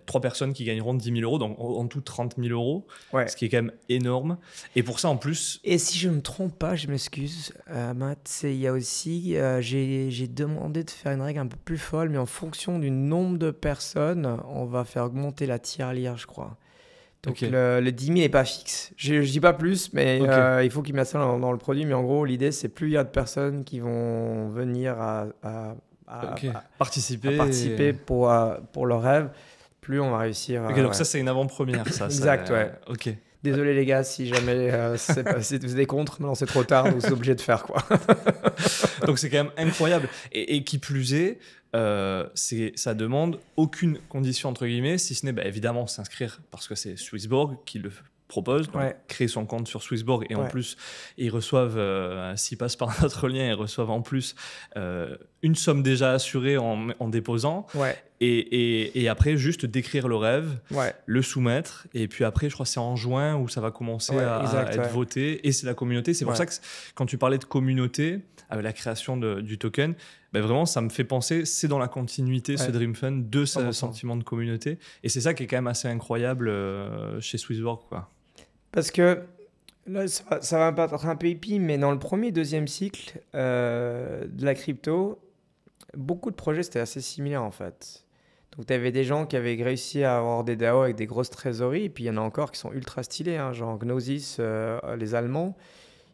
Speaker 1: 3 personnes qui gagneront 10 000 euros, donc en tout 30 000 euros, ce qui est quand même énorme. Et pour ça, en plus...
Speaker 2: Et si je ne me trompe pas, je m'excuse, Matt, il y a aussi, j'ai demandé de faire une règle un peu plus folle, mais en fonction du nombre de personnes, on va faire augmenter la tirelire, je crois. Donc le 10 000 n'est pas fixe. Je dis pas plus, mais il faut qu'ils mettent ça dans le produit. Mais en gros, l'idée, c'est plus il y a de personnes qui vont venir à participer pour leur rêve, plus on va réussir.
Speaker 1: Donc ça, c'est une avant-première. Ça,
Speaker 2: exact, ouais.
Speaker 1: Ok.
Speaker 2: Désolé les gars, si jamais c'est des contres, maintenant c'est trop tard, donc c'est obligé de faire, quoi.
Speaker 1: Donc c'est quand même incroyable. Et qui plus est, ça demande aucune condition, entre guillemets, si ce n'est évidemment s'inscrire, parce que c'est Swissborg qui le propose, donc créer son compte sur Swissborg, et en plus, ils reçoivent, s'ils passent par notre lien, ils reçoivent en plus une somme déjà assurée en déposant, et après, juste décrire le rêve, le soumettre, et puis après, je crois que c'est en juin où ça va commencer à être voté, et c'est la communauté. C'est pour ça que quand tu parlais de communauté, avec la création du token, vraiment, ça me fait penser, c'est dans la continuité, ce Dream Fund, de ce sentiment de communauté. Et c'est ça qui est quand même assez incroyable chez Swissborg, quoi.
Speaker 2: Parce que, là, ça va paraître un peu hippie, mais dans le premier et deuxième cycle de la crypto, beaucoup de projets, c'était assez similaire, en fait. Donc, tu avais des gens qui avaient réussi à avoir des DAO avec des grosses trésoreries. Et puis, il y en a encore qui sont ultra stylés, hein, genre Gnosis, les Allemands.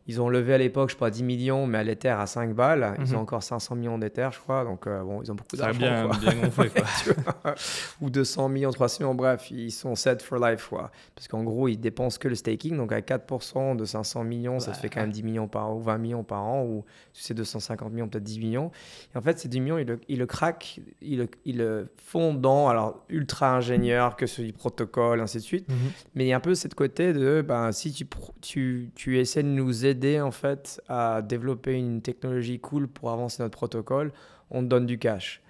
Speaker 2: Ils ont levé à l'époque, je crois, 10 millions, mais à l'Ether à 5 balles. Ils ont encore 500 millions d'Ether, je crois. Donc, bon, ils ont beaucoup
Speaker 1: Ça a
Speaker 2: d'argent.
Speaker 1: bien gonflé, quoi.
Speaker 2: Tu vois. Ou 200 millions, 300 millions, bref, ils sont set for life, quoi. Parce qu'en gros, ils dépensent que le staking. Donc, à 4% de 500 millions, ça te fait quand même 10 millions par an, ou 20 millions par an, ou si c'est 250 millions, peut-être 10 millions. Et en fait, ces 10 millions, ils le craquent, ils le font dans, alors, ultra ingénieur, que ce protocole, ainsi de suite. Mais il y a un peu cette côté de, ben, si tu essaies de nous aider, en fait, à développer une technologie cool pour avancer notre protocole, on te donne du cash.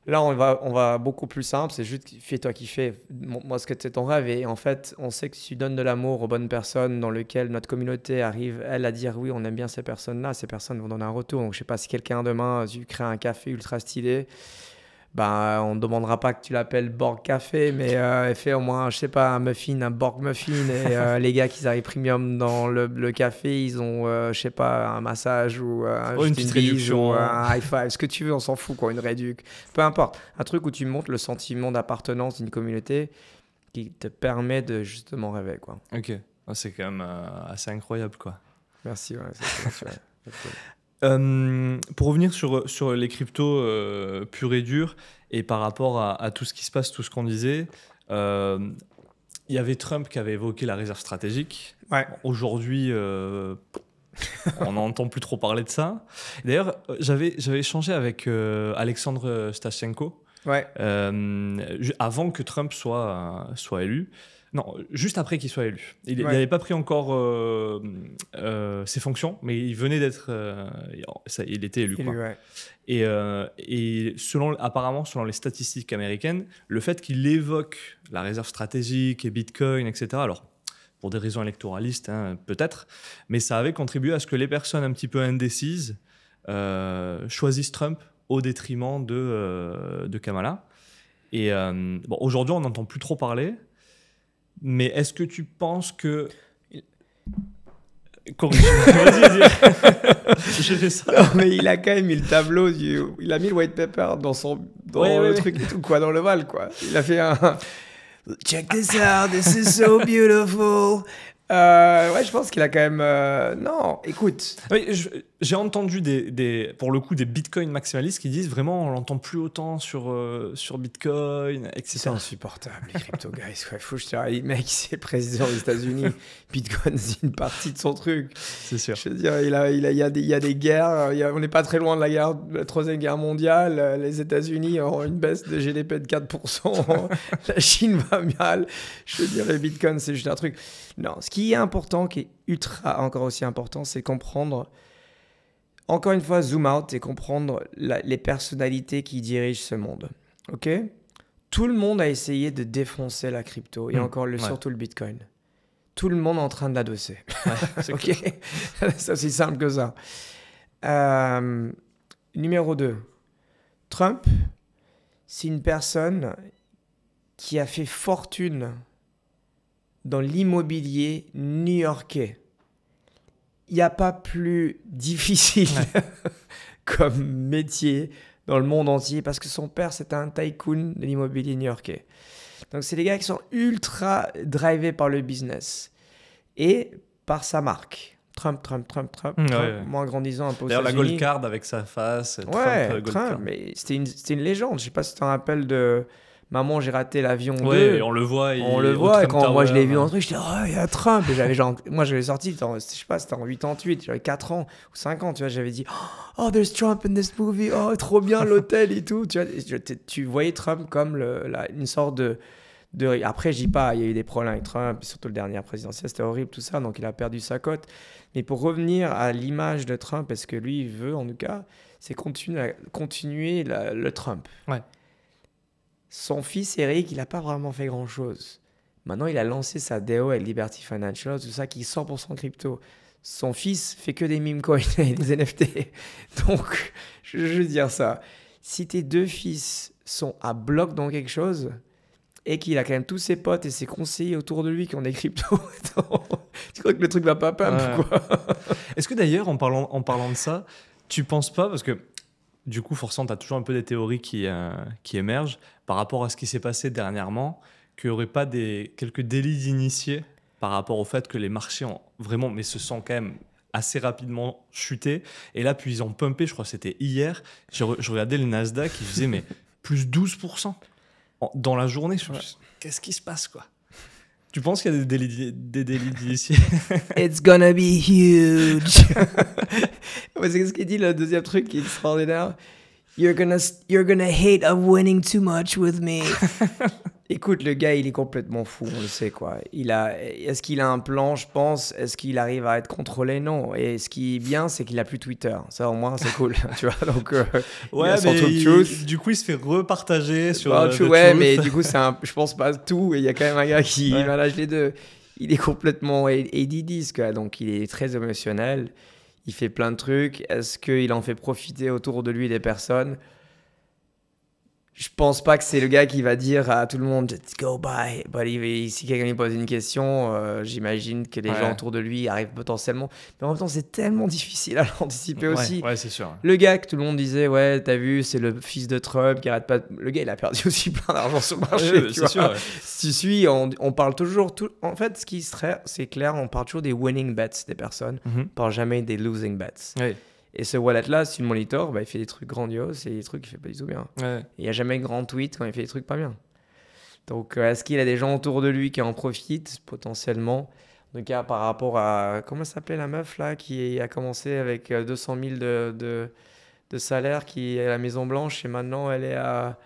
Speaker 2: Là, on va beaucoup plus simple, c'est juste fais-toi kiffer. Moi, ce que c'est ton rêve. Et en fait, on sait que si tu donnes de l'amour aux bonnes personnes dans lesquelles notre communauté arrive, elle, à dire oui, on aime bien ces personnes-là, ces personnes vont donner un retour. Donc, je sais pas, si quelqu'un demain, tu crées un café ultra stylé, ben, on ne demandera pas que tu l'appelles Borg Café, mais fais au moins, je sais pas, un muffin, un Borg Muffin. Et les gars qui arrivent premium dans le café, ils ont, je sais pas, un massage ou
Speaker 1: une petite réduction,
Speaker 2: ou un high five, ce que tu veux, on s'en fout, quoi, une réduc. Peu importe. Un truc où tu montres le sentiment d'appartenance d'une communauté qui te permet de justement rêver, quoi.
Speaker 1: Ok, c'est quand même assez incroyable, quoi.
Speaker 2: Merci, ouais, c'est vrai.
Speaker 1: Pour revenir sur les cryptos purs et durs, et par rapport à tout ce qui se passe, tout ce qu'on disait, il y avait Trump qui avait évoqué la réserve stratégique.
Speaker 2: Ouais.
Speaker 1: Aujourd'hui, on n'entend plus trop parler de ça. D'ailleurs, j'avais échangé avec Alexandre Stasienko,
Speaker 2: Ouais.
Speaker 1: avant que Trump soit élu. Non, juste après qu'il soit élu. Il
Speaker 2: Ouais.
Speaker 1: n'avait pas pris encore ses fonctions, mais il venait d'être... il était élu, quoi.
Speaker 2: Ouais.
Speaker 1: Et apparemment, selon les statistiques américaines, le fait qu'il évoque la réserve stratégique et Bitcoin, etc., alors pour des raisons électoralistes, hein, peut-être, mais ça avait contribué à ce que les personnes un petit peu indécises choisissent Trump au détriment de Kamala. Et bon, aujourd'hui, on n'entend plus trop parler. Mais est-ce que tu penses que... Vas-y. J'ai fait ça.
Speaker 2: Non, mais il a quand même mis le tableau, il a mis le white paper dans le truc et tout, quoi, dans le Val, quoi. Il a fait un... Check this out, this is so beautiful. Ouais, je pense qu'il a quand même... Non, écoute.
Speaker 1: Oui, j'ai entendu pour le coup des bitcoins maximalistes qui disent vraiment on l'entend plus autant sur Bitcoin, etc.
Speaker 2: C'est insupportable, les crypto guys. Ouais, faut que je te dise, mec, c'est le président des États-Unis. Bitcoin, c'est une partie de son truc. C'est sûr. Je veux dire, il y a des guerres. On n'est pas très loin de la Troisième Guerre mondiale. Les États-Unis ont une baisse de GDP de 4%. La Chine va mal. Je veux dire, les Bitcoins, c'est juste un truc. Non, ce qui est important, qui est ultra encore aussi important, c'est comprendre, encore une fois, zoom out et comprendre les personnalités qui dirigent ce monde. Ok ? Tout le monde a essayé de défoncer la crypto et surtout le Bitcoin. Tout le monde est en train de l'adosser. Ouais, ok ? C'est aussi simple que ça. Numéro 2. Trump, c'est une personne qui a fait fortune dans l'immobilier new-yorkais. Il n'y a pas plus difficile comme métier dans le monde entier parce que son père, c'était un tycoon de l'immobilier new-yorkais. Donc, c'est des gars qui sont ultra drivés par le business et par sa marque. Trump. Moi, en grandissant un peu aux
Speaker 1: D'ailleurs,
Speaker 2: États-Unis,
Speaker 1: la Gold Card avec sa face.
Speaker 2: Trump, mais c'était une légende. Je ne sais pas si tu te rappelles de... Maman, j'ai raté l'avion 2.
Speaker 1: Ouais, on le voit.
Speaker 2: Et quand moi je l'ai vu entrer, j'étais il y a Trump. Et moi, je l'ai sorti, je sais pas, c'était en 88, j'avais 4 ans ou 5 ans, tu vois, j'avais dit oh, there's Trump in this movie, oh, trop bien l'hôtel et tout. Tu vois, tu voyais Trump comme une sorte de. Après, je dis pas, il y a eu des problèmes avec Trump, surtout le dernier présidentiel, c'était horrible tout ça, donc il a perdu sa cote. Mais pour revenir à l'image de Trump, et ce que lui veut en tout cas, c'est continuer le Trump.
Speaker 1: Ouais.
Speaker 2: Son fils Eric, il n'a pas vraiment fait grand-chose. Maintenant, il a lancé sa DAO avec Liberty Financial, tout ça qui est 100% crypto. Son fils fait que des meme coins et des NFT. Donc, je veux dire ça. Si tes deux fils sont à bloc dans quelque chose et qu'il a quand même tous ses potes et ses conseillers autour de lui qui ont des cryptos, tu crois que le truc va pas pump, quoi.
Speaker 1: Est-ce que d'ailleurs, en parlant de ça, tu penses pas, parce que du coup, forcément, tu as toujours un peu des théories qui émergent par rapport à ce qui s'est passé dernièrement, qu'il n'y aurait pas quelques délits d'initiés par rapport au fait que les marchés ont vraiment, mais se sont quand même assez rapidement chuté. Et là, puis ils ont pumpé, je crois que c'était hier, je regardais le Nasdaq, il faisait mais plus 12% dans la journée. Je me suis dit, qu'est-ce qui se passe, quoi? Tu penses qu'il y a des délits d'initiés?
Speaker 2: It's gonna be huge. Ouais, c'est ce qu'il dit, le deuxième truc qui est extraordinaire. You're gonna hate of winning too much with me. Écoute, le gars, il est complètement fou, on le sait, quoi. Est-ce qu'il a un plan, je pense? Est-ce qu'il arrive à être contrôlé? Non. Et ce qui est bien, c'est qu'il a plus Twitter. Ça, au moins, c'est cool, tu vois. Donc,
Speaker 1: ouais, du coup, il se fait repartager sur
Speaker 2: ouais,
Speaker 1: Truth.
Speaker 2: mais du coup, je pense pas tout. Et il y a quand même un gars qui manage les deux. Il est complètement ADD, ce gars. Donc, il est très émotionnel. Il fait plein de trucs. Est-ce qu'il en fait profiter autour de lui des personnes? Je pense pas que c'est le gars qui va dire à tout le monde just go by. Si quelqu'un lui pose une question, j'imagine que les gens autour de lui arrivent potentiellement. Mais en même temps, c'est tellement difficile à l'anticiper aussi.
Speaker 1: Ouais, c'est sûr.
Speaker 2: Le gars que tout le monde disait, ouais, t'as vu, c'est le fils de Trump qui arrête pas. Le gars, il a perdu aussi plein d'argent sur le marché. Tu vois.
Speaker 1: Sûr, ouais.
Speaker 2: Si tu suis, on parle toujours. En fait, ce qui serait, c'est clair, on parle toujours des winning bets des personnes. On parle jamais des losing bets.
Speaker 1: Ouais.
Speaker 2: Et ce wallet-là, si tu le monitores, il fait des trucs grandioses et des trucs qu'il fait pas du tout bien.
Speaker 1: Ouais.
Speaker 2: Il n'y a jamais de grand tweet quand il fait des trucs pas bien. Donc, est-ce qu'il a des gens autour de lui qui en profitent potentiellement? En tout cas, par rapport à... Comment s'appelait la meuf là qui a commencé avec 200 000 de salaire, qui est à la Maison Blanche et maintenant elle est à...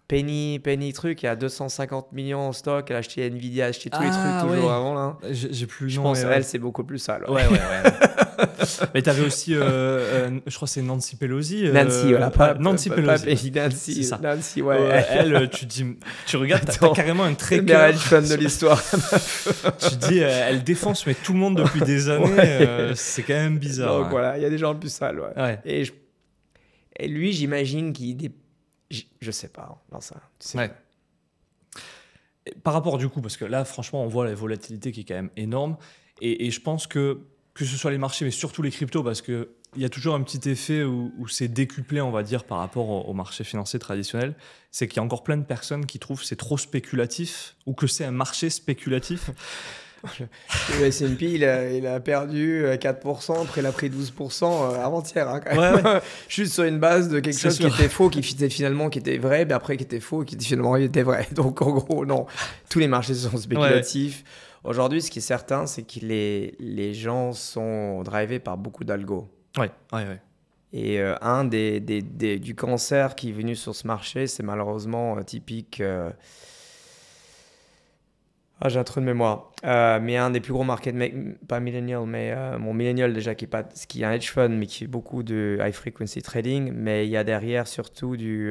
Speaker 2: Penny truc, il y a 250 millions en stock, elle a acheté Nvidia, elle a acheté tous les trucs toujours avant là.
Speaker 1: J'ai plus le
Speaker 2: Je
Speaker 1: nom.
Speaker 2: pense elle, c'est beaucoup plus sale.
Speaker 1: Ouais. Mais t'avais aussi, je crois que c'est Nancy Pelosi.
Speaker 2: Nancy, voilà, pas
Speaker 1: Nancy Pelosi.
Speaker 2: Nancy,
Speaker 1: ça.
Speaker 2: Nancy, ouais.
Speaker 1: Elle, tu regardes, t'as carrément un tracker.
Speaker 2: C'est le meilleur fan de l'histoire.
Speaker 1: Tu dis, elle défonce mais tout le monde depuis des années. C'est quand même bizarre.
Speaker 2: Donc voilà, il y a des gens plus sales. Ouais. Et lui, j'imagine qu'il je sais pas, non, ça. Tu sais.
Speaker 1: Ouais. Par rapport du coup, parce que là, franchement, on voit la volatilité qui est quand même énorme. Et je pense que ce soit les marchés, mais surtout les cryptos, parce qu'il y a toujours un petit effet où c'est décuplé, on va dire, par rapport au marché financier traditionnel. C'est qu'il y a encore plein de personnes qui trouvent que c'est trop spéculatif ou que c'est un marché spéculatif.
Speaker 2: Le S&P, il a perdu 4%, après il a pris 12% avant-hier. Hein, quand même.
Speaker 1: Ouais.
Speaker 2: Juste sur une base de quelque chose qui était faux, qui était vrai, mais après qui était faux, qui finalement était vrai. Donc en gros, non, tous les marchés sont spéculatifs. Ouais. Aujourd'hui, ce qui est certain, c'est que les gens sont drivés par beaucoup d'algo.
Speaker 1: Ouais.
Speaker 2: Et un du cancer qui est venu sur ce marché, c'est malheureusement typique... j'ai un trou de mémoire. Mais un des plus gros market pas millennial, mais mon millennial déjà qui est un hedge fund, mais qui fait beaucoup de high frequency trading. Mais il y a derrière surtout les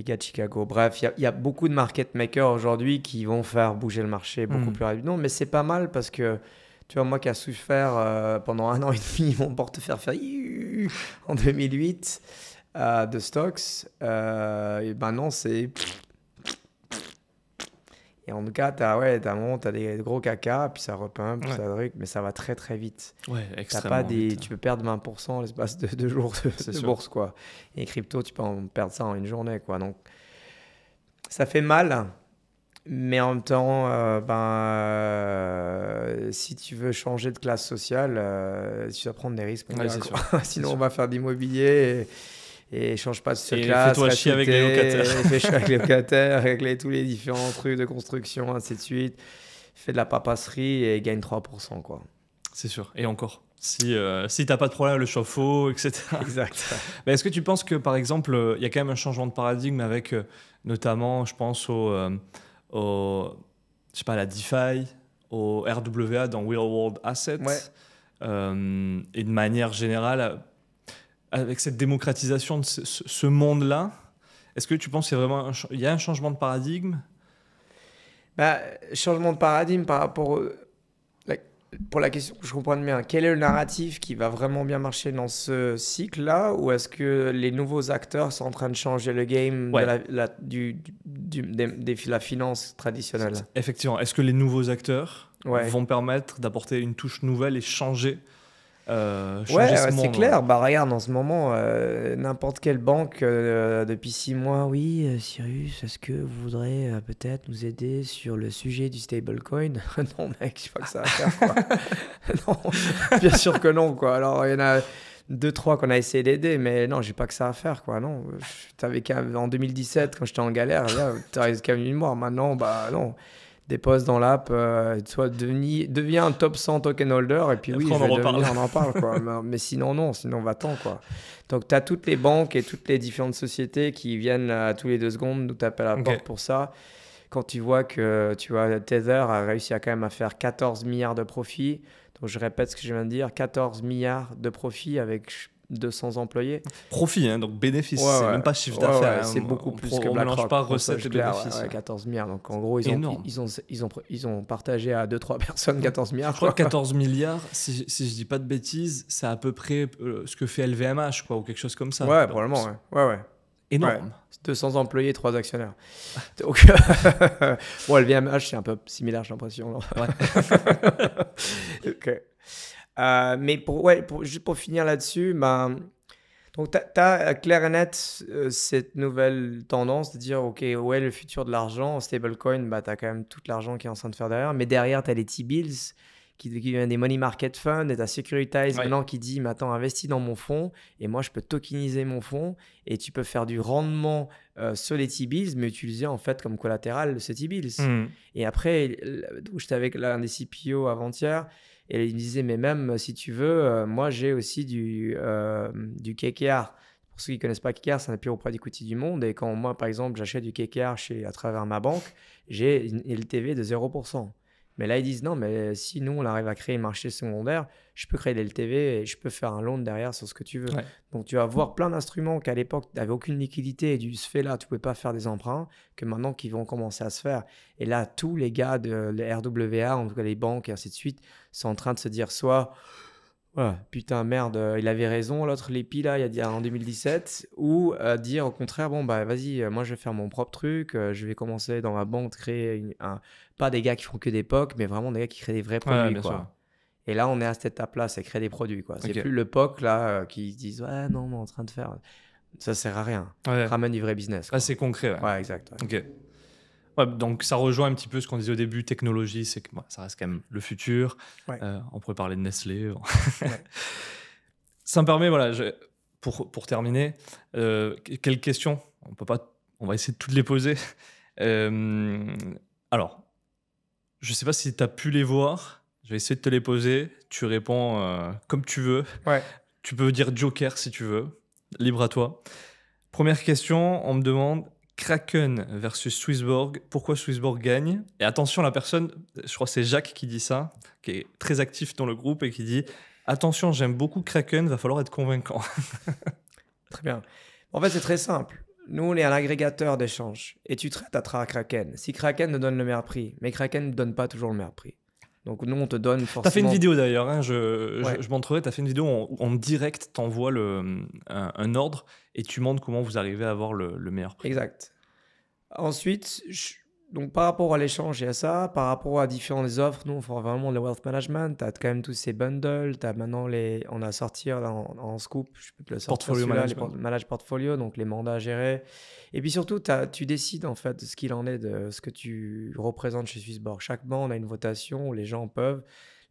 Speaker 2: gars de Chicago. Bref, il y a beaucoup de market makers aujourd'hui qui vont faire bouger le marché beaucoup plus rapidement. Mais c'est pas mal parce que, tu vois, moi qui a souffert pendant 1 an et demi mon portefeuille en 2008 de stocks, et maintenant c'est... Et en tout cas, t'as des gros caca, puis ça repump, ça truc, mais ça va très très vite.
Speaker 1: Ouais, extrêmement vite.
Speaker 2: Tu peux perdre 20% l'espace de 2 jours de bourse, quoi. Et crypto, tu peux en perdre ça en une journée, quoi. Donc, ça fait mal, mais en même temps, si tu veux changer de classe sociale, tu dois prendre des risques. Sinon, on va faire d'immobilier et change pas de classe.
Speaker 1: Fais-toi chier avec les locataires.
Speaker 2: Fais chier avec les locataires, régler tous les différents trucs de construction, ainsi de suite. Fais de la papasserie et gagne 3%, quoi.
Speaker 1: C'est sûr. Et encore. Si t'as pas de problème, le chauffe-eau, etc.
Speaker 2: Exact.
Speaker 1: Mais est-ce que tu penses que, par exemple, il y a quand même un changement de paradigme avec, notamment, je pense je sais pas, la DeFi, au RWA dans Real World Assets, et de manière générale, avec cette démocratisation de ce monde-là, est-ce que tu penses qu'il y a un changement de paradigme?
Speaker 2: Changement de paradigme par rapport pour la question que je comprends bien, quel est le narratif qui va vraiment bien marcher dans ce cycle-là, ou est-ce que les nouveaux acteurs sont en train de changer le game de la finance traditionnelle?
Speaker 1: Effectivement. Est-ce que les nouveaux acteurs vont permettre d'apporter une touche nouvelle et changer changer ce
Speaker 2: c'est
Speaker 1: monde.
Speaker 2: clair. Bah, regarde, en ce moment, n'importe quelle banque, depuis 6 mois, oui, Cyrus, est-ce que vous voudrez peut-être nous aider sur le sujet du stablecoin? Non, mec, je sais pas que ça va faire, quoi. Non, bien sûr que non, quoi. Alors, il y en a 2, 3 qu'on a essayé d'aider, mais non, j'ai pas que ça à faire, quoi. Non, en 2017, quand j'étais en galère, là, t'avais qu'à venir me voir. Maintenant, bah non. Dépose dans l'app, soit deviens un top 100 token holder, et puis
Speaker 1: Et
Speaker 2: oui,
Speaker 1: après,
Speaker 2: on en parle, quoi. Mais sinon, non, sinon, va-t'en, quoi. Donc, tu as toutes les banques et toutes les différentes sociétés qui viennent tous les 2 secondes nous taper à la porte pour ça. Quand tu vois que Tether a réussi quand même à faire 14 milliards de profits, donc je répète ce que je viens de dire, 14 milliards de profits avec 200 employés.
Speaker 1: Profit, hein, donc bénéfice,
Speaker 2: Ouais,
Speaker 1: c'est
Speaker 2: ouais.
Speaker 1: même pas chiffre
Speaker 2: Ouais,
Speaker 1: d'affaires.
Speaker 2: ouais,
Speaker 1: hein.
Speaker 2: c'est beaucoup plus que
Speaker 1: On mélange
Speaker 2: BlackRock.
Speaker 1: pas
Speaker 2: Pour ça,
Speaker 1: recettes et
Speaker 2: c'est clair,
Speaker 1: bénéfices.
Speaker 2: ouais,
Speaker 1: ouais.
Speaker 2: 14 milliards. Donc en gros,
Speaker 1: Énorme.
Speaker 2: ils ont partagé à 2-3 personnes 14 milliards.
Speaker 1: Je crois que
Speaker 2: quoi.
Speaker 1: 14 milliards, si je dis pas de bêtises, c'est à peu près ce que fait LVMH, quoi, ou quelque chose comme ça.
Speaker 2: Ouais,
Speaker 1: Donc,
Speaker 2: probablement, ouais. Ouais.
Speaker 1: Énorme.
Speaker 2: Ouais. 200 employés, 3 actionnaires. Donc, bon, le VMH, c'est un peu similaire, j'ai l'impression. Non
Speaker 1: Ouais.
Speaker 2: Ok. Mais juste pour finir là-dessus, ben, donc tu as clair et net cette nouvelle tendance de dire, OK, où est le futur de l'argent? En stablecoin, bah, tu as quand même tout l'argent qui est en train de faire derrière. Mais derrière, tu as les T-bills qui viennent des money market funds et tu as Securitize
Speaker 1: Ouais.
Speaker 2: maintenant qui dit, mais attends, investis dans mon fonds et moi, je peux tokeniser mon fonds et tu peux faire du rendement sur les T-bills, mais utiliser en fait comme collatéral ce T-bills.
Speaker 1: Hmm.
Speaker 2: Et après, donc, j'étais avec l'un des CPO avant-hier. Et il me disait, mais même si tu veux, moi j'ai aussi du KKR. Pour ceux qui ne connaissent pas KKR, c'est un des plus gros private equity du monde. Et quand moi, par exemple, j'achète du KKR à travers ma banque, j'ai une LTV de 0%. Mais là, ils disent, non, mais si nous, on arrive à créer un marché secondaire, je peux créer des LTV et je peux faire un loan derrière sur ce que tu veux.
Speaker 1: Ouais.
Speaker 2: Donc, tu vas voir plein d'instruments qu'à l'époque, n'avaient aucune liquidité et du ce fait-là, tu ne pouvais pas faire des emprunts, que maintenant, qui vont commencer à se faire. Et là, tous les gars de les RWA, en tout cas les banques et ainsi de suite, sont en train de se dire soit voilà, putain merde, il avait raison l'autre Lépi là en 2017, ou dire au contraire bon bah vas-y, moi je vais faire mon propre truc, je vais commencer dans ma banque créer pas des gars qui font que des POC, mais vraiment des gars qui créent des vrais produits
Speaker 1: bien
Speaker 2: quoi.
Speaker 1: sûr.
Speaker 2: Et là on est à cette étape-là, c'est créer des produits quoi. C'est
Speaker 1: Ok.
Speaker 2: plus le POC là qui disent ouais non mais on est en train de faire, ça sert à rien.
Speaker 1: Ouais.
Speaker 2: Ramène du vrai business.
Speaker 1: Là,
Speaker 2: Quoi.
Speaker 1: c'est concret. Ouais.
Speaker 2: Ouais exact. Ouais.
Speaker 1: Ok. Ouais, donc ça rejoint un petit peu ce qu'on disait au début, technologie, c'est que ça reste quand même le futur.
Speaker 2: Ouais.
Speaker 1: On pourrait parler de Nestlé.
Speaker 2: Ouais.
Speaker 1: Ça me permet, voilà, pour terminer, quelles questions on va essayer de toutes les poser. Alors, je ne sais pas si tu as pu les voir. Je vais essayer de te les poser. Tu réponds comme tu veux.
Speaker 2: Ouais.
Speaker 1: Tu peux dire Joker si tu veux. Libre à toi. Première question, on me demande Kraken versus Swissborg. Pourquoi Swissborg gagne? Et attention, la personne, je crois que c'est Jacques qui dit ça, qui est très actif dans le groupe et qui dit attention, j'aime beaucoup Kraken, va falloir être convaincant.
Speaker 2: Très bien. En fait, c'est très simple. Nous, on est un agrégateur d'échanges et tu traites à travers Kraken. Si Kraken te donne le meilleur prix, mais Kraken ne donne pas toujours le meilleur prix. Donc, nous, on te donne forcément...
Speaker 1: Tu as fait une vidéo d'ailleurs, hein, je
Speaker 2: Ouais.
Speaker 1: montrerai, tu as fait une vidéo où en direct, tu envoies un ordre et tu montres comment vous arrivez à avoir le meilleur prix.
Speaker 2: Exact. Ensuite, donc par rapport à l'échange et à ça, par rapport à différentes offres, nous, on fait vraiment le wealth management. Tu as quand même tous ces bundles. Tu as maintenant on a sorti en scoop, je peux te le sortir.
Speaker 1: Portfolio management.
Speaker 2: Les manage portfolio, donc les mandats à gérer. Et puis surtout, tu décides en fait de ce qu'il en est, de ce que tu représentes chez Swissborg. Chaque mois, on a une votation où les gens peuvent.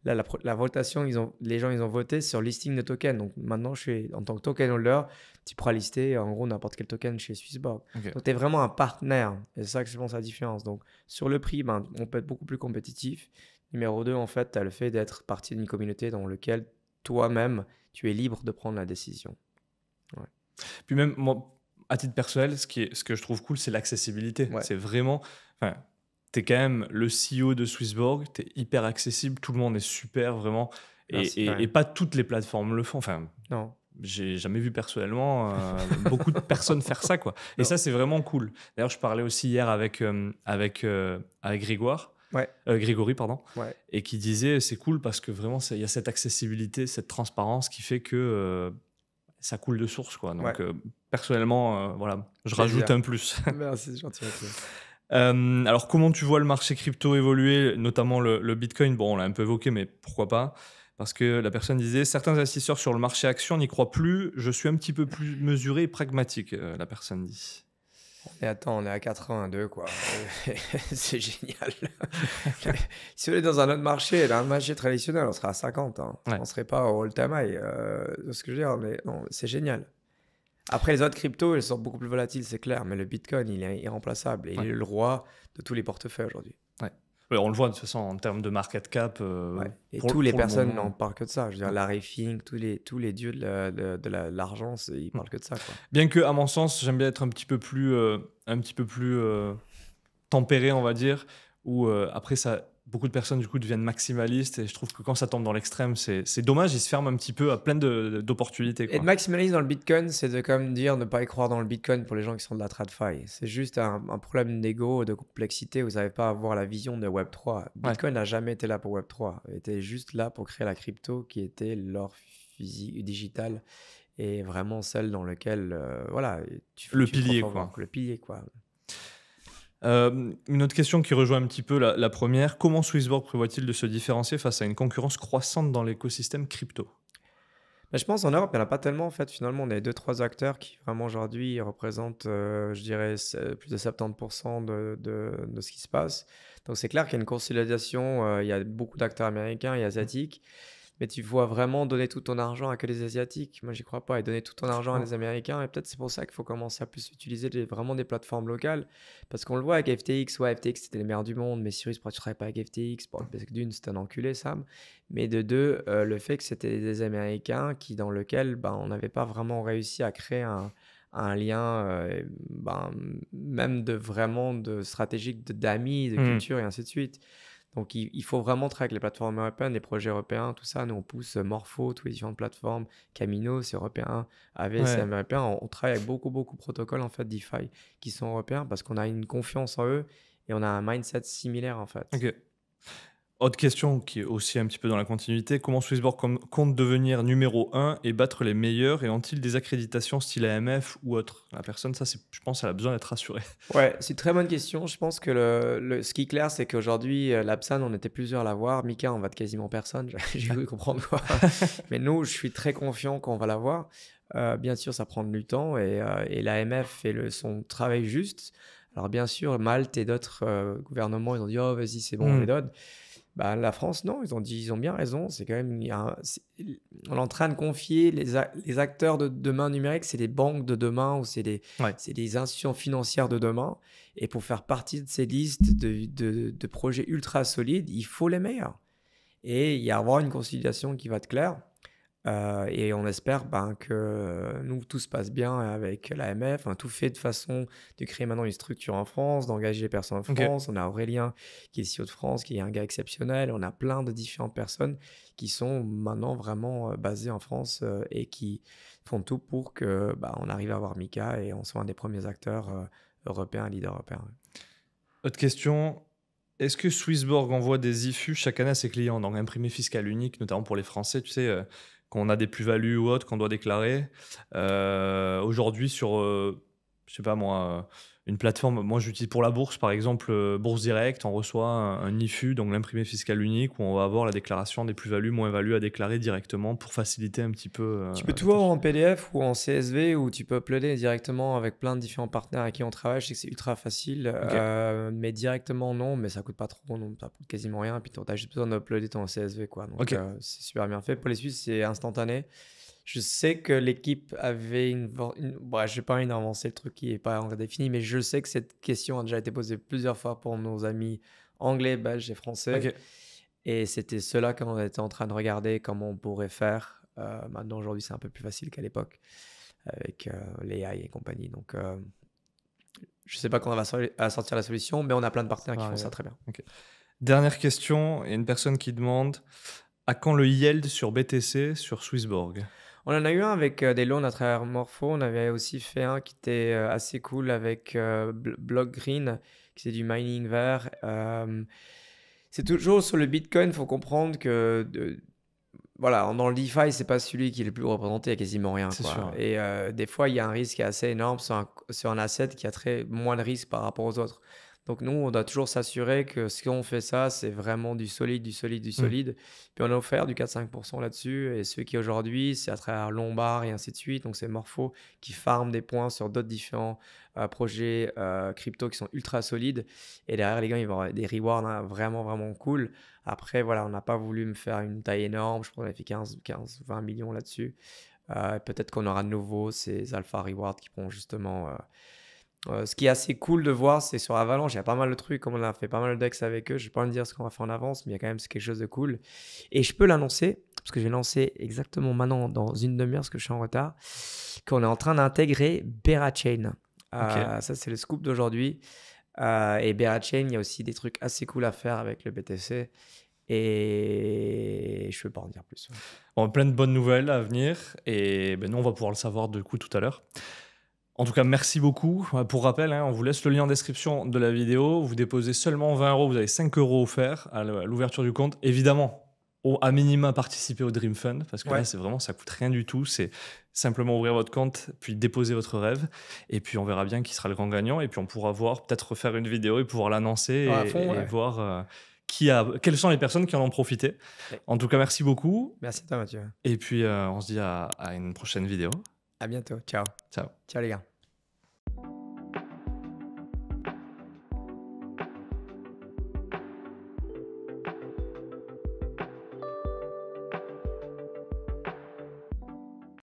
Speaker 2: Là, la votation, les gens, ils ont voté sur listing de tokens. Donc maintenant, en tant que token holder, tu pourras lister en gros n'importe quel token chez Swissborg.
Speaker 1: Okay.
Speaker 2: Donc tu es vraiment un partenaire. Et c'est ça que je pense la différence. Donc sur le prix, on peut être beaucoup plus compétitif. Numéro 2, en fait, tu as le fait d'être partie d'une communauté dans laquelle toi-même, tu es libre de prendre la décision. Ouais.
Speaker 1: Puis même, moi, à titre personnel, ce que je trouve cool, c'est l'accessibilité.
Speaker 2: Ouais.
Speaker 1: C'est vraiment... tu es quand même le CEO de Swissborg, tu es hyper accessible, tout le monde est super, vraiment. Et pas toutes les plateformes le font. Enfin,
Speaker 2: non.
Speaker 1: J'ai jamais vu personnellement beaucoup de personnes faire ça, quoi. Et ça, c'est vraiment cool. D'ailleurs, je parlais aussi hier avec Grégoire.
Speaker 2: Ouais.
Speaker 1: Grégory, pardon.
Speaker 2: Ouais.
Speaker 1: Et qui disait, c'est cool parce que vraiment, il y a cette accessibilité, cette transparence qui fait que ça coule de source, quoi. Donc, personnellement, voilà, je rajoute un plus.
Speaker 2: Merci, c'est gentil.
Speaker 1: Alors, comment tu vois le marché crypto évoluer, notamment le Bitcoin? Bon, on l'a un peu évoqué, mais pourquoi pas? Parce que la personne disait, certains investisseurs sur le marché action n'y croient plus, je suis un petit peu plus mesuré et pragmatique, la personne dit.
Speaker 2: Et attends, on est à 82, quoi. C'est génial. Si on est dans un autre marché, dans un marché traditionnel, on sera à 50. Hein.
Speaker 1: Ouais.
Speaker 2: On ne serait pas au all-time high. Ce que je veux dire, mais non, c'est génial. Après, les autres cryptos, ils sont beaucoup plus volatiles, c'est clair. Mais le Bitcoin, il est irremplaçable. Et
Speaker 1: Ouais.
Speaker 2: il est le roi de tous les portefeuilles aujourd'hui.
Speaker 1: Ouais, on le voit de toute façon en termes de market cap.
Speaker 2: Ouais. Et
Speaker 1: pour-
Speaker 2: tous les
Speaker 1: pour le
Speaker 2: personnes
Speaker 1: moment.
Speaker 2: n'en parlent que de ça. Je veux dire, Larry Fink, tous les dieux de l'argent, ils parlent que de ça. Quoi.
Speaker 1: Bien que, à mon sens, j'aime bien être un petit peu plus tempéré, on va dire, où après, beaucoup de personnes du coup deviennent maximalistes et je trouve que quand ça tombe dans l'extrême, c'est dommage, ils se ferment un petit peu à plein d'opportunités. quoi.
Speaker 2: Être maximaliste dans le Bitcoin, c'est de comme dire ne pas y croire dans le Bitcoin pour les gens qui sont de la TradFi. C'est juste un problème d'ego, de complexité. Vous n'avez pas à avoir la vision de Web3. Bitcoin n'a jamais été là pour Web3. Il était juste là pour créer la crypto qui était l'or physique, digital et vraiment celle dans laquelle voilà,
Speaker 1: Le
Speaker 2: tu
Speaker 1: pilier,
Speaker 2: profites
Speaker 1: quoi.
Speaker 2: vraiment. Le pilier, quoi.
Speaker 1: Une autre question qui rejoint un petit peu la première, comment Swissborg prévoit-il de se différencier face à une concurrence croissante dans l'écosystème crypto?
Speaker 2: Mais je pense en Europe, il n'y en a pas tellement en fait. Finalement, on est 2-3 acteurs qui vraiment aujourd'hui représentent, je dirais, plus de 70% de ce qui se passe. Donc c'est clair qu'il y a une consolidation. Il y a beaucoup d'acteurs américains et asiatiques. Mais tu vois vraiment donner tout ton argent à que les Asiatiques. Moi, j'y crois pas. Et donner tout ton argent à
Speaker 1: Non.
Speaker 2: les Américains. Et peut-être c'est pour ça qu'il faut commencer à plus utiliser vraiment des plateformes locales. Parce qu'on le voit avec FTX. Ouais, FTX, c'était les meilleurs du monde. Mais Cyrus, pourquoi tu travailles pas avec FTX? Bon, parce que d'une, c'était un enculé, Sam. Mais de deux, le fait que c'était des Américains dans lequel on n'avait pas vraiment réussi à créer un lien, même de stratégique, d'amis, de culture et ainsi de suite. Donc, il faut vraiment travailler avec les plateformes européennes, les projets européens, tout ça. Nous, on pousse Morpho, toutes les différentes plateformes. Camino, c'est européen. Aave, c'est
Speaker 1: Ouais.
Speaker 2: américain. On travaille avec beaucoup de protocoles, en fait, DeFi qui sont européens parce qu'on a une confiance en eux et on a un mindset similaire, en fait.
Speaker 1: Ok. Autre question qui est aussi un petit peu dans la continuité, comment Swissborg compte devenir numéro 1 et battre les meilleurs et ont-ils des accréditations style AMF ou autre? La personne, ça, je pense, elle a besoin d'être rassurée.
Speaker 2: Ouais, c'est une très bonne question. Je pense que ce qui est clair, c'est qu'aujourd'hui, l'Absan, on était plusieurs à l'avoir. Mika, on va de quasiment personne. J'ai voulu comprendre quoi. Mais nous, je suis très confiant qu'on va l'avoir. Bien sûr, ça prend du temps et l'AMF fait son travail juste. Alors, bien sûr, Malte et d'autres gouvernements, ils ont dit oh, vas-y, c'est bon, on les donne. La France, non, ils ont bien raison. C'est quand même, on est en train de confier les acteurs de demain numérique, c'est les banques de demain ou c'est des institutions financières de demain. Et pour faire partie de ces listes de projets ultra solides, il faut les meilleurs. Et il y avoir une conciliation qui va être claire. Et on espère que nous, tout se passe bien avec l'AMF. On a tout fait de façon de créer maintenant une structure en France, d'engager les personnes en France. On a Aurélien qui est CEO de France, qui est un gars exceptionnel. On a plein de différentes personnes qui sont maintenant vraiment basées en France et qui font tout pour que on arrive à avoir Mika et on soit un des premiers acteurs européens, leaders européens.
Speaker 1: Autre question, est-ce que Swissborg envoie des IFU chaque année à ses clients, donc imprimé fiscal unique, notamment pour les Français, tu sais, quand on a des plus-values ou autres qu'on doit déclarer. Aujourd'hui, sur, je sais pas moi, une plateforme, moi j'utilise pour la bourse, par exemple, Bourse Direct, on reçoit un IFU, donc l'imprimé fiscal unique, où on va avoir la déclaration des plus-values, moins-values à déclarer directement pour faciliter un petit peu.
Speaker 2: Tu peux tout avoir en PDF ou en CSV ou tu peux uploader directement avec plein de différents partenaires avec qui on travaille. Je sais que c'est ultra facile, mais directement non, mais ça coûte pas trop, non, ça coûte quasiment rien. Puis tu as juste besoin d'uploader ton CSV, quoi. Donc c'est super bien fait. Pour les Suisses, c'est instantané. Je sais que l'équipe avait je n'ai pas envie d'avancer le truc qui n'est pas encore défini, mais je sais que cette question a déjà été posée plusieurs fois pour nos amis anglais, belges et français. Et c'était cela qu'on était en train de regarder comment on pourrait faire. Maintenant, aujourd'hui, c'est un peu plus facile qu'à l'époque avec l'AI et compagnie. Donc, je ne sais pas quand on va sortir la solution, mais on a plein de partenaires qui font ça très bien.
Speaker 1: Dernière question, il y a une personne qui demande à quand le yield sur BTC sur Swissborg?
Speaker 2: On en a eu un avec des loans à travers Morpho. On avait aussi fait un qui était assez cool avec Blockgreen, qui c'est du mining vert. C'est toujours sur le Bitcoin, il faut comprendre que dans le DeFi, c'est pas celui qui est le plus représenté, il y a quasiment rien. Quoi. Et des fois, il y a un risque assez énorme sur un asset qui a moins de risque par rapport aux autres. Donc nous, on doit toujours s'assurer que si on fait ça, c'est vraiment du solide, du solide, du solide. Puis on a offert du 4-5% là-dessus. Et ceux qui aujourd'hui, c'est à travers Lombard et ainsi de suite. Donc c'est Morpho qui farm des points sur d'autres différents projets crypto qui sont ultra solides. Et derrière, les gars, ils vont avoir des rewards hein, vraiment, vraiment cool. Après, voilà, on n'a pas voulu me faire une taille énorme. Je pense qu'on a fait 15, 20 millions là-dessus. Peut-être qu'on aura de nouveau ces alpha rewards qui pourront justement... ce qui est assez cool de voir, c'est sur Avalanche, il y a pas mal de trucs, comme on a fait pas mal de decks avec eux. Je ne vais pas me dire ce qu'on va faire en avance, mais il y a quand même quelque chose de cool. Et je peux l'annoncer, parce que je vais lancer exactement maintenant, dans une demi-heure, parce que je suis en retard, qu'on est en train d'intégrer Berachain. Ça, c'est le scoop d'aujourd'hui. Et Berachain, il y a aussi des trucs assez cool à faire avec le BTC. Et je ne peux pas en dire plus.
Speaker 1: Bon, plein de bonnes nouvelles à venir. Et nous, on va pouvoir le savoir du coup tout à l'heure. En tout cas, merci beaucoup. Pour rappel, on vous laisse le lien en description de la vidéo. Vous déposez seulement 20 €, vous avez 5 € offerts à l'ouverture du compte. Évidemment, à minima, participer au Dream Fund, parce que là, c'est vraiment, ça coûte rien du tout. C'est simplement ouvrir votre compte, puis déposer votre rêve. Et puis, on verra bien qui sera le grand gagnant. Et puis, on pourra peut-être refaire une vidéo et pouvoir l'annoncer et voir quelles sont les personnes qui en ont profité. Ouais. En tout cas, merci beaucoup.
Speaker 2: Merci à toi, Mathieu.
Speaker 1: Et puis, on se dit à une prochaine vidéo.
Speaker 2: À bientôt. Ciao.
Speaker 1: Ciao.
Speaker 2: Ciao, les gars.